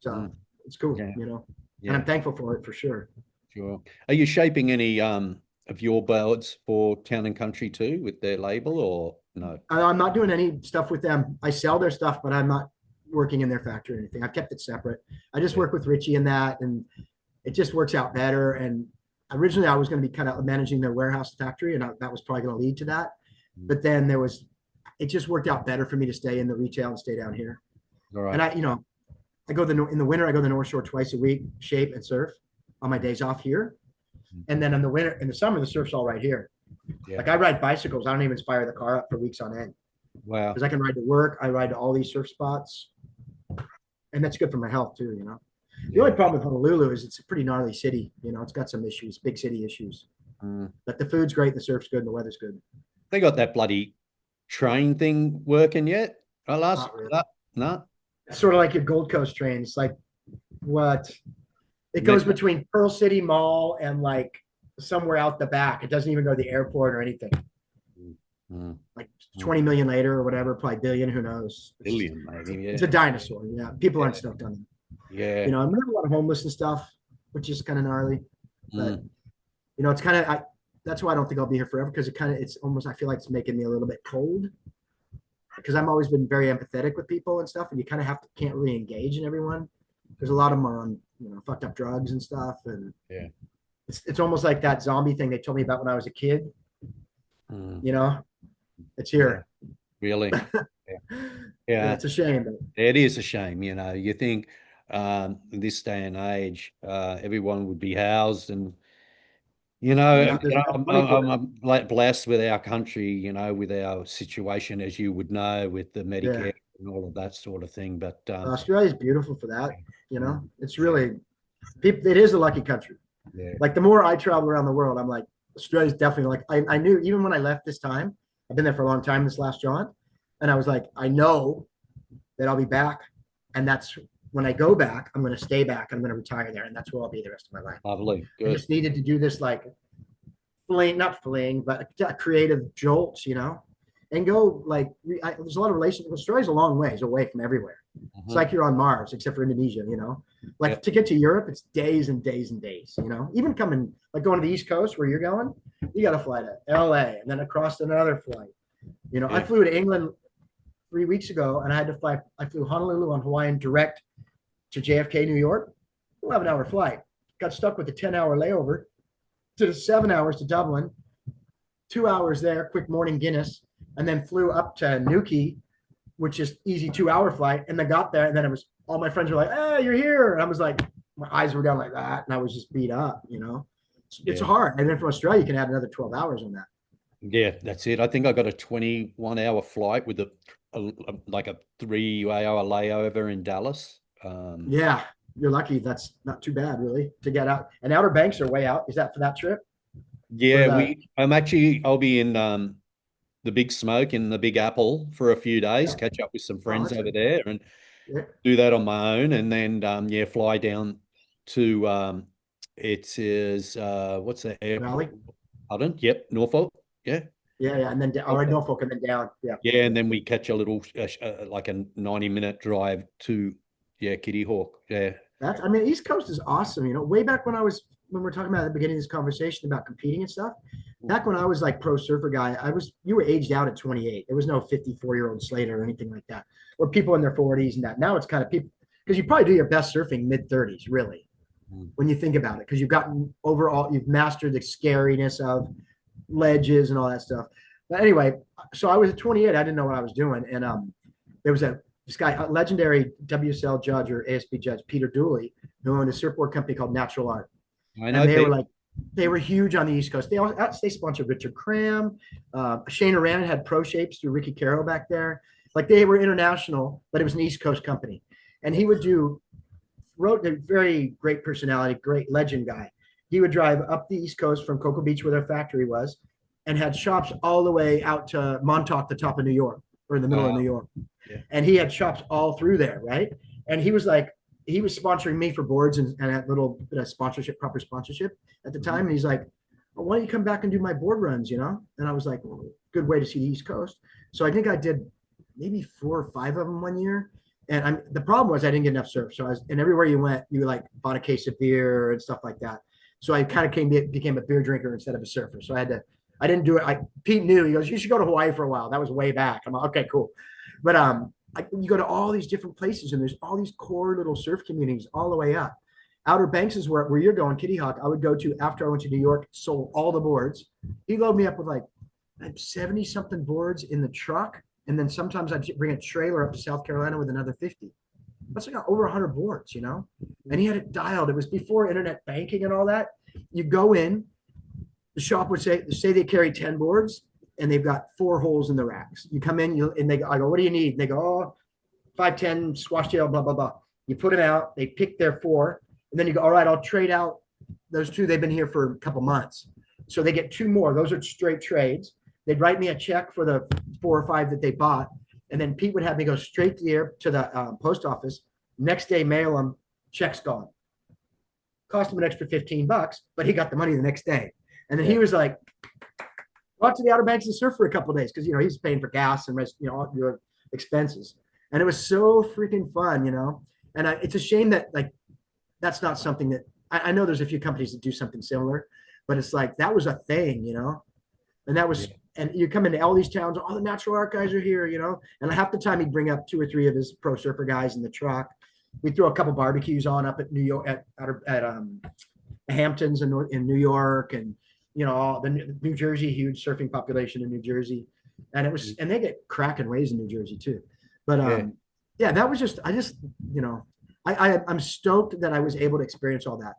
so it's cool, yeah, and I'm thankful for it for sure. sure. Are you shaping any of your boards for Town and Country too with their label or no? I'm not doing any stuff with them. I sell their stuff, but I'm not working in their factory or anything. I've kept it separate. I just work with Richie in that, and it just works out better. And originally I was going to be kind of managing their warehouse factory, and that was probably going to lead to that. But then it just worked out better for me to stay in the retail and stay down here. All right. And I go in the winter, I go to the North Shore twice a week, shape and surf on my days off here. And then in the summer, the surf's all right here. Yeah. Like I ride bicycles. I don't even fire the car up for weeks on end. Wow. Because I can ride to work. I ride to all these surf spots. And that's good for my health too, The only problem with Honolulu is it's a pretty gnarly city. It's got some issues, big city issues. But the food's great, the surf's good, and the weather's good. They got that bloody train thing working yet? Not really. No. It's sort of like your Gold Coast train. It's like what? It goes between Pearl City Mall and like somewhere out the back. It doesn't even go to the airport or anything. Like 20 million later or whatever, probably billion, who knows? Billion, maybe. Yeah. It's a dinosaur. Yeah. People aren't stoked on it. Yeah. I remember a lot of homeless and stuff, which is kind of gnarly. But it's kind of that's why I don't think I'll be here forever, because it's almost, I feel like it's making me a little bit cold, because I've always been very empathetic with people and stuff, and you kind of can't really engage in everyone. There's a lot of them are on fucked up drugs and stuff, and it's almost like that zombie thing they told me about when I was a kid. It's here. Really? Yeah, it's a shame. But it is a shame. You think in this day and age, everyone would be housed, and I'm like blessed with our country, with our situation, as you would know, with the Medicare and all of that sort of thing. But Australia is beautiful for that. It's really, it is a lucky country. Yeah. Like the more I travel around the world, I'm like, Australia's definitely like, I knew even when I left this time, I've been there for a long time, this last jaunt, and I was like, I know that I'll be back, and that's when I go back, I'm going to stay back. I'm going to retire there, and that's where I'll be the rest of my life. Lovely. Good. I just needed to do this like not fling, but a creative jolt, and go like, there's a lot of relationships. Australia's a long ways away from everywhere. It's like you're on Mars, except for Indonesia, like to get to Europe, it's days and days and days, even coming, like going to the East Coast where you're going, you got to fly to LA and then across another flight. I flew to England 3 weeks ago, and I flew Honolulu on Hawaiian direct to JFK, New York, 11-hour flight. Got stuck with a 10-hour layover, to 7 hours to Dublin, 2 hours there, quick morning Guinness, and then flew up to Newquay, which is easy 2-hour flight. And then got there, and then it was, all my friends were like, "Hey, you're here." And I was like, my eyes were down like that, and I was just beat up, It's hard. And then from Australia, you can add another 12 hours on that. Yeah, that's it. I think I got a 21-hour flight with like a 3-hour layover in Dallas. Yeah, you're lucky. That's not too bad, really, to get out. And Outer Banks are way out. Is that for that trip? Yeah, I'll be in the Big Smoke in the Big Apple for a few days, catch up with some friends over there, and do that on my own, and then fly down to it is what's the airport? Raleigh? Pardon? Yep, Norfolk. Yeah. Yeah, and then Norfolk, and then down. Yeah, and then we catch a little like a 90-minute drive to Kitty Hawk. Yeah. East Coast is awesome. Way back when we're talking about at the beginning of this conversation about competing and stuff, back when I was like pro surfer guy, you were aged out at 28. There was no 54-year-old Slater or anything like that, or people in their 40s and that. Now it's kind of people, because you probably do your best surfing mid-30s, really, when you think about it, because you've mastered the scariness of ledges and all that stuff. But anyway, so I was at 28. I didn't know what I was doing, and there was this guy, a legendary WSL judge or ASB judge, Peter Dooley, who owned a surfboard company called Natural Art. I know. And they were huge on the East Coast. They sponsored Richard Cram. Shane Aran had Pro Shapes through Ricky Carroll back there. Like, they were international, but it was an East Coast company. And he wrote a very great personality, great legend guy. He would drive up the East Coast from Cocoa Beach, where their factory was, and had shops all the way out to Montauk, the top of New York, or in the middle of New York. Yeah. And he had shops all through there, right? And he was like, he was sponsoring me for boards and had little bit of sponsorship, proper sponsorship at the time. And he's like, well, why don't you come back and do my board runs, you know? And I was like, well, good way to see the East Coast. So I think I did maybe 4 or 5 of them one year. And the problem was I didn't get enough surf. So and everywhere you went, you like bought a case of beer and stuff like that. So I kind of became a beer drinker instead of a surfer. So I didn't do it. Pete knew, he goes, you should go to Hawaii for a while. That was way back. I'm like, okay, cool. But you go to all these different places and there's all these core little surf communities all the way up. Outer Banks is where you're going, Kitty Hawk. I would go to after I went to New York, sold all the boards. He loaded me up with like 70 something boards in the truck. And then sometimes I'd bring a trailer up to South Carolina with another 50. That's like over 100 boards, you know? And he had it dialed. It was before internet banking and all that. You go in, the shop would say they carry 10 boards and they've got 4 holes in the racks. You come in, I go, what do you need? And they go, oh, 510 squash tail, blah, blah, blah. You put them out, they pick their 4. And then you go, all right, I'll trade out those 2. They've been here for a couple months. So they get 2 more. Those are straight trades. They'd write me a check for the 4 or 5 that they bought. And then Pete would have me go straight to the post office. Next day, mail them, check's gone. Cost him an extra $15, but he got the money the next day. And then he was like, go out to the Outer Banks and surf for a couple of days because, you know, he's paying for gas and, you know, all your expenses. And it was so freaking fun, you know. And it's a shame that, like, that's not something that I know there's a few companies that do something similar, but it's like that was a thing, you know. And that was, and you come into all these towns, all the natural art guys are here, you know. And half the time he'd bring up 2 or 3 of his pro surfer guys in the truck. We'd throw a couple barbecues on up at New York at Hamptons in New York, and you know, all the New Jersey, huge surfing population in New Jersey, and it was, and they get cracking waves in New Jersey too. But yeah, that was just, you know, I'm stoked that I was able to experience all that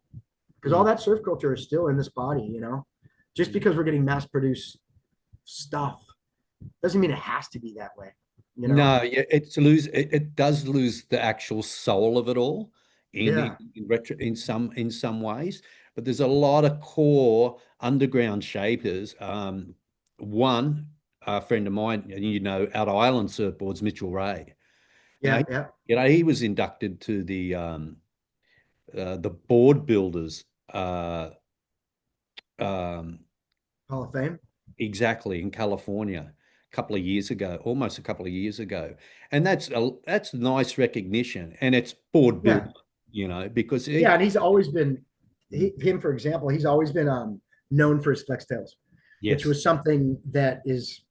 because all that surf culture is still in this body, you know. Just because we're getting mass produced stuff doesn't mean it has to be that way. You know? No, yeah, it does lose the actual soul of it all in some ways. But there's a lot of core underground shapers. One friend of mine, you know, out of Island Surfboards, Mitchell Ray. Yeah, You know, he was inducted to the board builders Hall of Fame. exactly, in California almost a couple of years ago. And that's nice recognition. And it's board built, you know, because and he's always been him, for example, he's always been known for his flex tails, which was something that is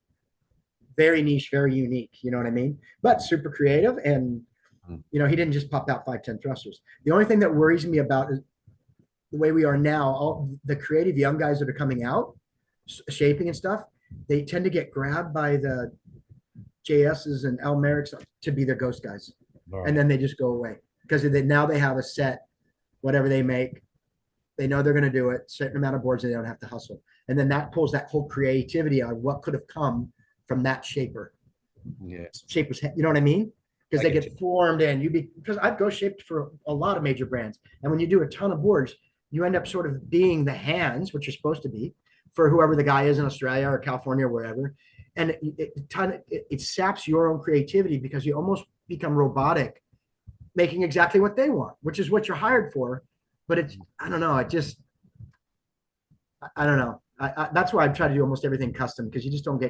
very niche, very unique, you know what I mean? But super creative. And you know, he didn't just pop out 510 thrusters. The only thing that worries me about is the way we are now, all the creative young guys that are coming out, shaping and stuff, they tend to get grabbed by the JSs and Al Merricks to be their ghost guys. Right. And then they just go away because now they have a set, whatever they make, they know they're going to do it, certain amount of boards, and they don't have to hustle. And then that pulls that whole creativity on what could have come from that shaper. Yeah. Shapers, you know what I mean? Because they get formed and because I've ghost shaped for a lot of major brands. And when you do a ton of boards, you end up sort of being the hands, which you're supposed to be, for whoever the guy is in Australia or California or wherever. And it saps your own creativity because you almost become robotic, making exactly what they want, which is what you're hired for. But it's, I don't know. I don't know. That's why I try to do almost everything custom because you just don't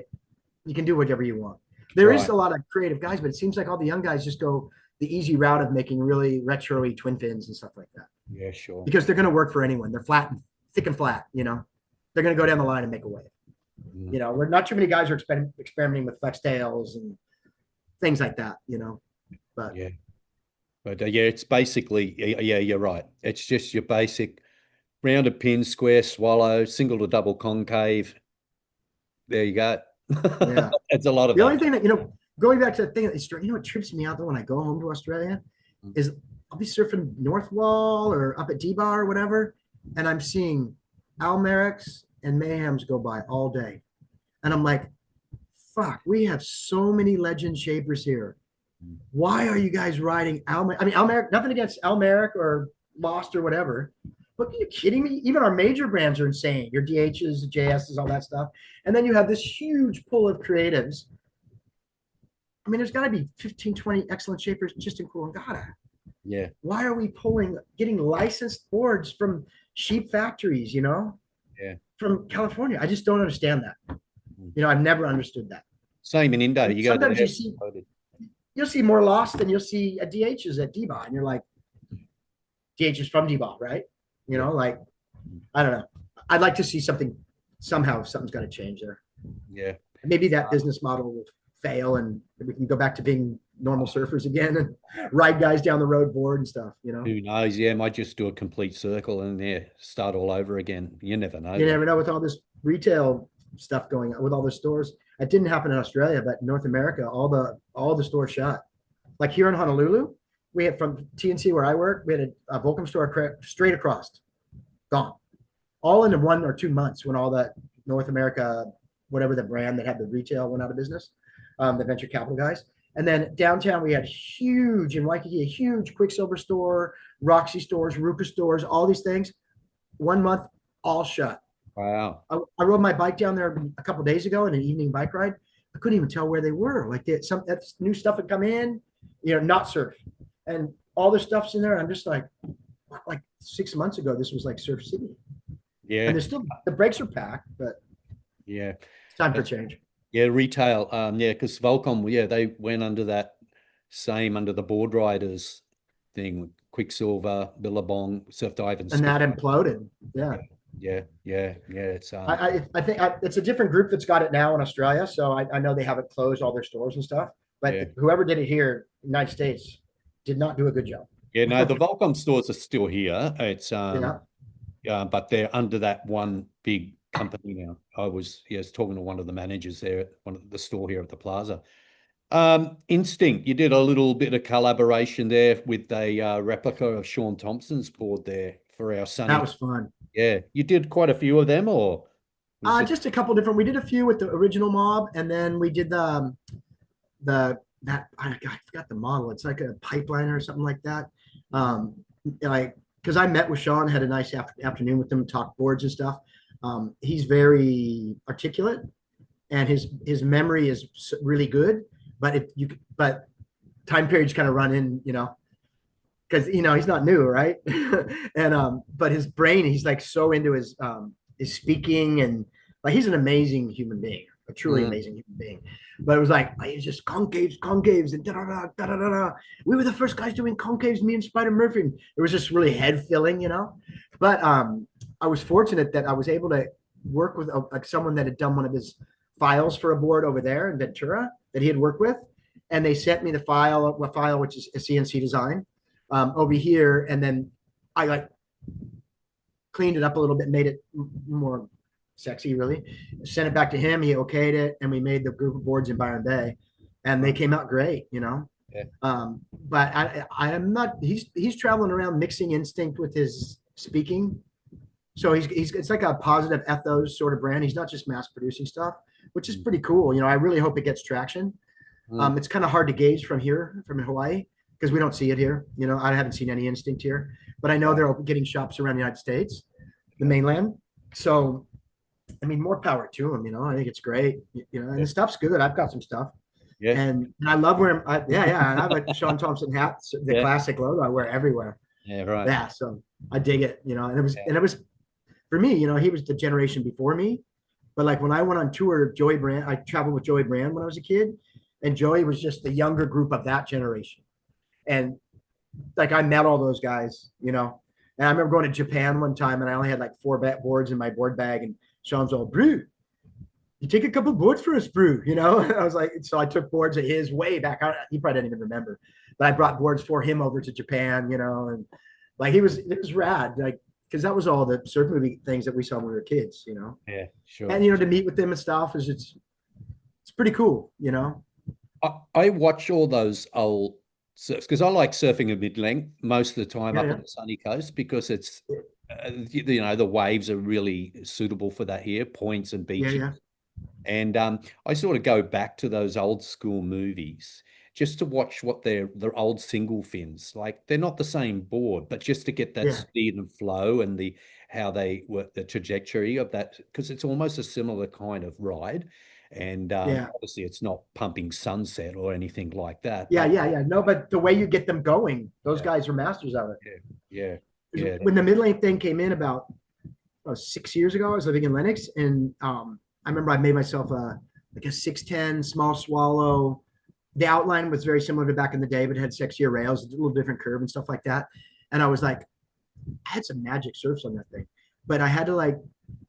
you can do whatever you want. There is a lot of creative guys, but it seems like all the young guys just go the easy route of making really retro-y twin fins and stuff like that. Yeah, sure. Because they're going to work for anyone. They're thick and flat, you know. They're going to go down the line and make a wave. You know, we're not too many guys are experimenting with flex tails and things like that, you know. But it's basically, you're right. It's just your basic rounded pin, square swallow, single to double concave. There you go. Yeah. It's a lot of the only thing that, you know, going back to the thing, you know what trips me out though when I go home to Australia is I'll be surfing North Wall or up at D-Bar or whatever, and I'm seeing Al Merricks and Mayhems go by all day. And I'm like, fuck, we have so many legend shapers here. Why are you guys riding Al Merrick? I mean, Al Merrick, nothing against Al Merrick or Lost or whatever. But are you kidding me? Even our major brands are insane. Your DHs, JSs, all that stuff. And then you have this huge pool of creatives I mean, there's got to be 15, 20 excellent shapers just in Coolangatta. Yeah. Why are we getting licensed boards from sheep factories, Yeah. from California? I just don't understand that. Mm. I've never understood that. Same in Indo. And You go to sometimes there. you'll see more lost than you'll see a DHs at D-Bah, and you're like, DH is from D-Bah, right? Yeah. Like, I don't know. I'd like to see somehow something's got to change there. Yeah. Maybe that business model will fail and we can go back to being normal surfers again and ride guys down the road board and stuff, Who knows? Yeah, might just do a complete circle and start all over again. You never know. You never know with all this retail stuff going on with all the stores. It didn't happen in Australia, but North America, all the stores shut. Like here in Honolulu, we had from TNC where I work, we had a Volcom store straight across, gone. All in 1 or 2 months when all that North America, whatever the brand that had the retail went out of business, the venture capital guys. And then downtown, we had huge in Waikiki, a huge Quicksilver store, Roxy stores, Ruka stores, all these things. 1 month, all shut. Wow. I rode my bike down there a couple days ago in an evening bike ride. I couldn't even tell where they were. Like some that's new stuff had come in, not surf, and all the stuff's in there. I'm just like 6 months ago, this was like Surf City. Yeah. And there's still the brakes are packed, but yeah, it's time for change. Yeah, retail. Yeah, because Volcom, they went under under the board riders thing, Quicksilver, Billabong, Surf Dive, and that imploded. Yeah. Yeah. It's I think it's a different group that's got it now in Australia. So I know they haven't closed all their stores and stuff, but whoever did it here, United States, did not do a good job. Yeah, no, the Volcom stores are still here. It's but they're under that one big company now. I was talking to one of the managers there at one of the store here at the plaza. Instinct, you did a little bit of collaboration there with a replica of Sean Thompson's board there for our Sunny. That was fun. Yeah, you did quite a few of them, or just a couple different. We did a few with the original mob, and then we did I forgot the model. It's like a pipeliner or something like that. Because I met with Sean, had a nice afternoon with him, talked boards and stuff. He's very articulate, and his memory is really good. But time periods kind of run in, because he's not new, right? And but his brain, he's like so into his speaking, and like he's an amazing human being, a truly amazing human being. But it was like it's just concaves, and da da da da da da. We were the first guys doing concaves, me and Spider Murphy. It was just really head filling, But I was fortunate that I was able to work with someone that had done one of his files for a board over there in Ventura that he had worked with, and they sent me the file, which is a CNC design over here, and then I cleaned it up a little bit, made it more sexy, really. Sent it back to him. He okayed it, and we made the group of boards in Byron Bay, and they came out great, Yeah. But I am not. He's traveling around mixing Instinct with his speaking, so it's like a positive ethos sort of brand. He's not just mass producing stuff, which is pretty cool. I really hope it gets traction. It's kind of hard to gauge from Hawaii, because we don't see it here. I haven't seen any Instinct here, but I know they're getting shops around the United States, the mainland. So, I mean, more power to them. I think it's great. And the stuff's good. I've got some stuff. Yeah. And I love wearing. And I have a Sean Thompson hat, the classic logo I wear everywhere. Yeah, right. Yeah, so I dig it. And it was for me. He was the generation before me. But like when I went on tour, Joey Brand, I traveled with Joey Brand when I was a kid, and Joey was just the younger group of that generation. And like I met all those guys, And I remember going to Japan one time, and I only had like 4 boards in my board bag, and Sean's all, "Brew, you take a couple boards for us, Brew." I was like, so I took boards of his way back. He probably didn't even remember, but I brought boards for him over to Japan, and like it was rad, like because that was all the surf movie things that we saw when we were kids, Yeah, sure. And to meet with them and stuff it's pretty cool, I watch all those old surfs because I like surfing a mid-length most of the time up on the sunny coast, because it's the waves are really suitable for that here, points and beaches. And I sort of go back to those old school movies just to watch what their old single fins, like they're not the same board, but just to get that speed and flow and how they work, the trajectory of that, because it's almost a similar kind of ride. And Yeah. obviously it's not pumping Sunset or anything like that. Yeah. But Yeah. Yeah. No, but the way you get them going, those yeah, guys are masters of it. yeah, yeah, When the mid-length thing came in about 6 years ago, I was living in Lenox, and I remember I made myself like a 610 small swallow. The outline was very similar to back in the day, but it had sexier rails, a little different curve and stuff like that. And I was like, I had some magic surfs on that thing, but I had to like,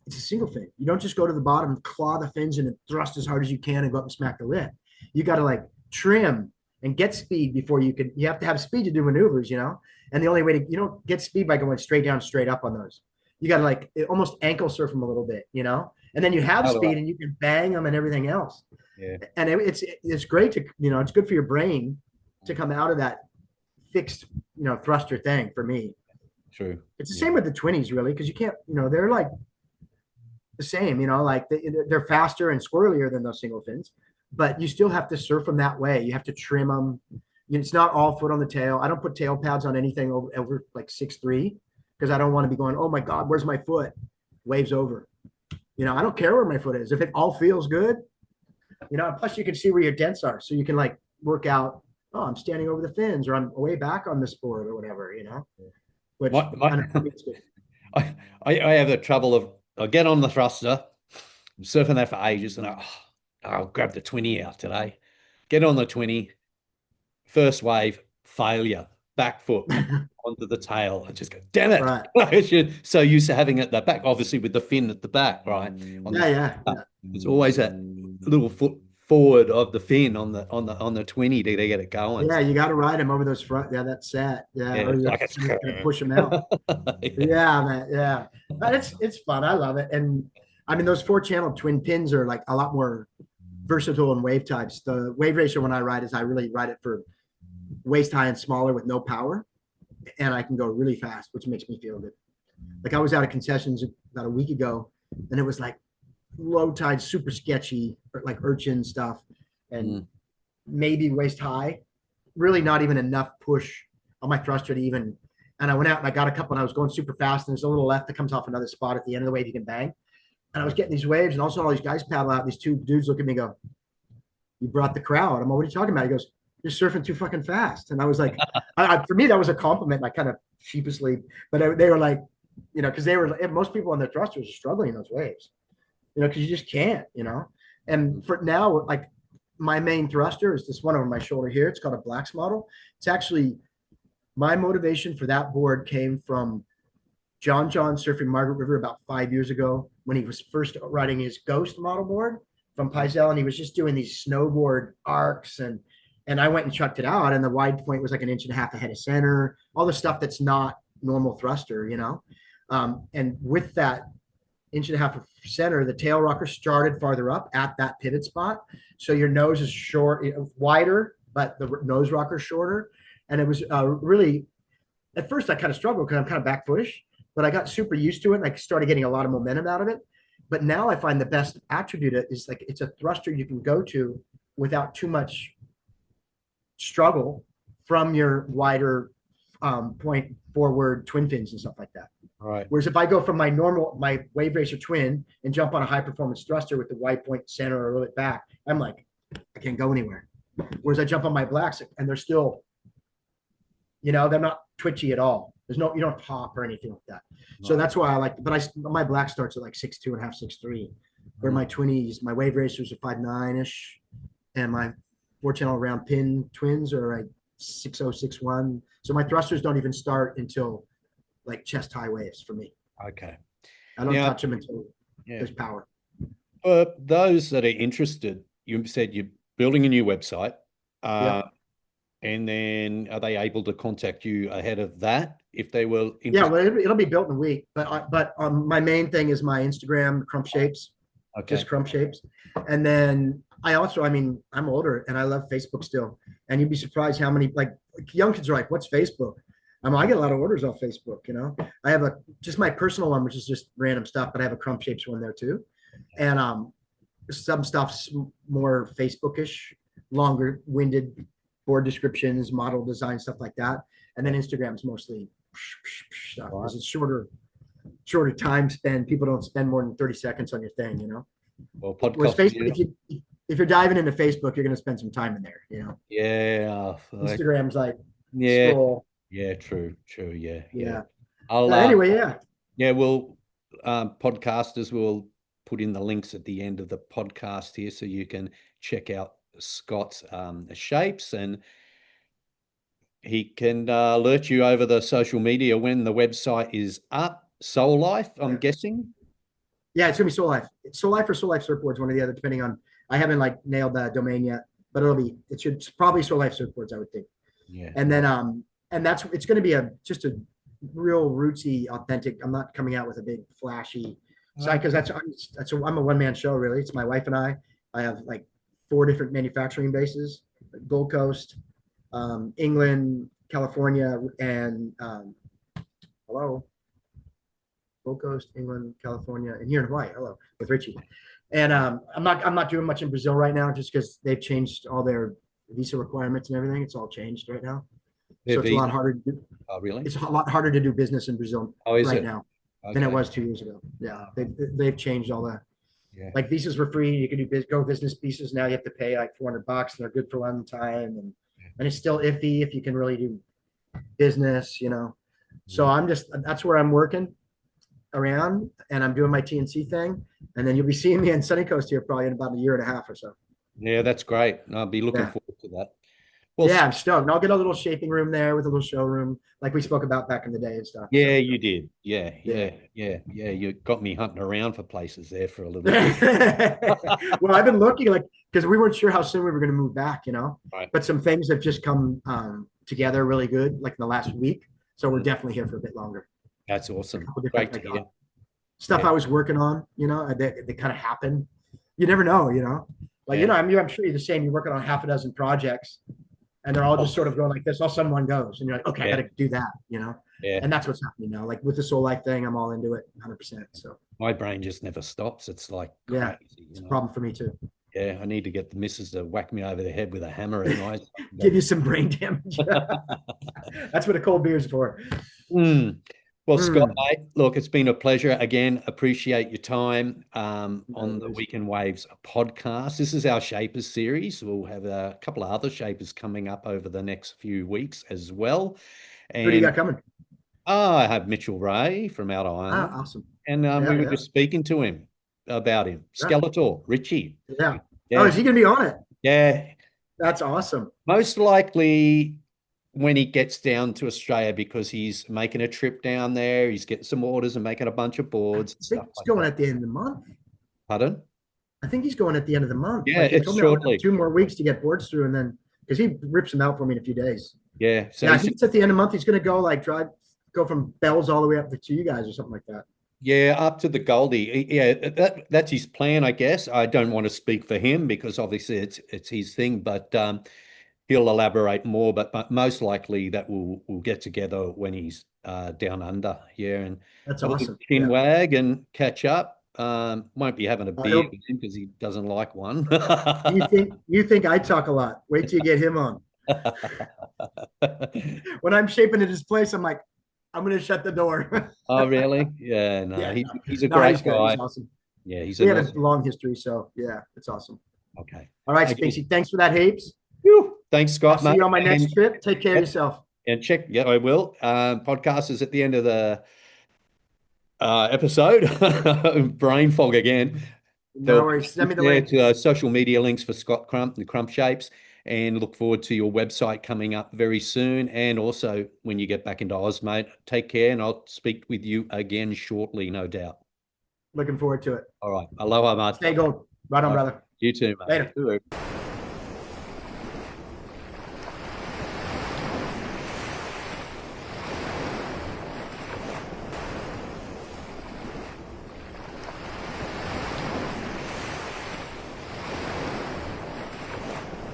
it's a single fin. You don't just go to the bottom, claw the fins in and thrust as hard as you can and go up and smack the lip. You got to like trim and get speed before you have to have speed to do maneuvers, you know? And the only way to, you don't get speed by going straight down, straight up on those. You got to like almost ankle surf them a little bit, you know? And then you have speed and you can bang them and everything else. yeah. And it's great to, you know, it's good for your brain to come out of that fixed, you know, thruster thing for me. True. It's the same with the 20s, really, because you can't, you know, they're like the same, you know, like they're faster and squirrelier than those single fins, but you still have to surf them that way. You have to trim them. You know, it's not all foot on the tail. I don't put tail pads on anything over like 6'3", because I don't want to be going, oh my God, where's my foot? Waves over. You know, I don't care where my foot is. If it all feels good, you know, and plus you can see where your dents are. So you can like work out, oh, I'm standing over the fins, or I'm way back on this board or whatever, you know, which I have the trouble of, I get on the thruster, I'm surfing that for ages, and I'll grab the 20 out today. Get on the 20, first wave, failure, back foot onto the tail. I just go, damn it. Right. So used to having it at the back, obviously with the fin at the back, right? Yeah. It's always that little foot forward of the fin on the 20 to get it going. Yeah, you got to ride them over those front. Yeah, that's set. Yeah, or you're like gonna push them out. Yeah, man. Yeah, but it's fun. I love it. And I mean, those 4-channel twin pins are like a lot more versatile in wave types. The wave racer when I ride is I really ride it for waist high and smaller with no power, and I can go really fast, which makes me feel good. Like I was out of concessions about a week ago, and it was like low tide, super sketchy, like urchin stuff, and maybe waist high, really not even enough push on my thruster to even. And I went out and I got a couple, and I was going super fast, and there's a little left that comes off another spot at the end of the wave you can bang. And I was getting these waves, and also all these guys paddle out. These two dudes look at me and go, "You brought the crowd." I'm like, "What are you talking about?" He goes, "You're surfing too fucking fast." And I was like, for me, that was a compliment. I kind of sheepishly, but they were like, you know, because most people on their thrusters are struggling in those waves, you know, because you just can't, you know. And for now, like my main thruster is this one over my shoulder here. It's called a Blacks model. It's actually my motivation for that board came from John surfing Margaret River about 5 years ago when he was first riding his Ghost model board from Paizel, and he was just doing these snowboard arcs, and I went and chucked it out, and the wide point was like 1.5 inches ahead of center, all the stuff that's not normal thruster, you know. And with that 1.5 inches of center, the tail rocker started farther up at that pivot spot, so your nose is short, wider, but the nose rocker shorter. And it was really, at first I kind of struggled because I'm kind of back footish, but I got super used to it, and I started getting a lot of momentum out of it. But now I find the best attribute is like it's a thruster you can go to without too much struggle from your wider point forward twin fins and stuff like that. Right. Whereas if I go from my wave racer twin and jump on a high performance thruster with the wide point center or a little bit back, I'm like, I can't go anywhere. Whereas I jump on my Blacks and they're still, you know, they're not twitchy at all. You don't pop or anything like that. Right. So that's why I like, but my Black starts at like 6'2.5", 6'3", where my 20s, my wave racers are 5'9"-ish, and my 4-channel round pin twins are like 6'0", 6'1". So my thrusters don't even start until like chest high waves for me. Okay. I don't touch them until there's power. For those that are interested, you said you're building a new website. And then are they able to contact you ahead of that if they will? Yeah, well, it'll be built in a week. But my main thing is my Instagram, Crump Shapes. Okay. Just Crump Shapes. And then I also, I mean, I'm older and I love Facebook still. And you'd be surprised how many, like young kids are like, what's Facebook? I get a lot of orders off Facebook, you know. I have just my personal one, which is just random stuff, but I have a Crump Shapes one there too. And some stuff's more Facebookish, longer winded board descriptions, model design, stuff like that. And then Instagram's mostly stuff because it's shorter time spend. People don't spend more than 30 seconds on your thing, you know? Well, Whereas podcast. Facebook, if you're diving into Facebook, you're going to spend some time in there. Yeah. Instagram's like Yeah. scroll. Yeah. True. Yeah. Yeah. I'll Anyway, yeah. Yeah, we'll podcasters will put in the links at the end of the podcast here so you can check out Scott's shapes, and he can alert you over the social media when the website is up. Soul Life, I'm guessing. Yeah, it's gonna be Soul Life. Soul Life or Soul Life Surfboards, one or the other, depending on. I haven't like nailed that domain yet, but it's probably Soul Life Surfboards, I would think. Yeah. And then and it's gonna be just a real rootsy, authentic. I'm not coming out with a big flashy side because I'm a one-man show, really. It's my wife and I. I have like 4 different manufacturing bases: Gold Coast, England, California, and hello. Gold Coast, England, California, and here in Hawaii. Hello, with Richie. And I'm not doing much in Brazil right now, just because they've changed all their visa requirements and everything. It's all changed right now, so it's a lot harder to do. Oh, really? It's a lot harder to do business in Brazil right now than it was 2 years ago. Yeah, they've changed all that. Yeah. Like visas were free. You can do go business visas. Now you have to pay like $400, and they're good for one time, and it's still iffy if you can really do business. So that's where I'm working around, and I'm doing my TNC thing, and then you'll be seeing me in Sunny Coast here probably in about a year and a half or so. Yeah, that's great. I'll be looking forward to that. Well, yeah, I'm stoked. And I'll get a little shaping room there with a little showroom, like we spoke about back in the day and stuff. Yeah, you did. Yeah. You got me hunting around for places there for a little bit. Well, I've been looking because we weren't sure how soon we were going to move back, Right. But some things have just come together really good, like in the last week. So we're definitely here for a bit longer. That's awesome. Great to hear. Stuff I was working on, they kind of happen. You never know, I'm sure you're the same. You're working on half a dozen projects, and they're all just sort of going like this. All of a sudden one goes, and you're like, okay, I got to do that, Yeah. And that's what's happening now. Like with the Soul Life thing, I'm all into it 100%. So my brain just never stops. It's like crazy, it's a problem for me too. Yeah, I need to get the missus to whack me over the head with a hammer at night. Give you some brain damage. That's what a cold beer is for. Well, Scott, mate, look, it's been a pleasure. Again, appreciate your time on the Weekend Waves podcast. This is our Shapers series. We'll have a couple of other Shapers coming up over the next few weeks as well. And who do you got coming? I have Mitchell Ray from Out Island. Awesome. And we were just speaking to him about him. Skeletor, Richie. Yeah. Oh, is he going to be on it? Yeah. That's awesome. Most likely when he gets down to Australia, because he's making a trip down there. He's getting some orders and making a bunch of boards. I think he's going at the end of the month. Pardon? I think he's going at the end of the month. Yeah, it's shortly. 2 more weeks to get boards through, and then because he rips them out for me in a few days. Yeah. So I think it's at the end of the month. He's going to go go from Bells all the way up to you guys or something like that. Yeah, up to the Goldie. Yeah, that's his plan, I guess. I don't want to speak for him because obviously it's his thing, but he'll elaborate more. But most likely that we'll get together when he's down under. Yeah, and that's awesome. Chin wag and catch up. Won't be having a beer with him because he doesn't like one. You think I talk a lot? Wait till you get him on. When I'm shaping at his place, I'm like, I'm going to shut the door. Oh, really? Yeah, no, yeah, he's a great guy. He's awesome. Yeah, we have a long history, so yeah, it's awesome. Okay. All right, Spacey, thanks for that, Hapes. Thanks, Scott. I'll see you on my next trip. Take care of yourself. And check, yeah, I will. Podcast is at the end of the episode. Brain fog again. No worries. Send me the link. To social media links for Scott Crump, the Crump Shapes, and look forward to your website coming up very soon. And also when you get back into Oz, mate, take care, and I'll speak with you again shortly, no doubt. Looking forward to it. All right. Aloha, mate. Stay gold. Right on, brother. You too, mate. Later.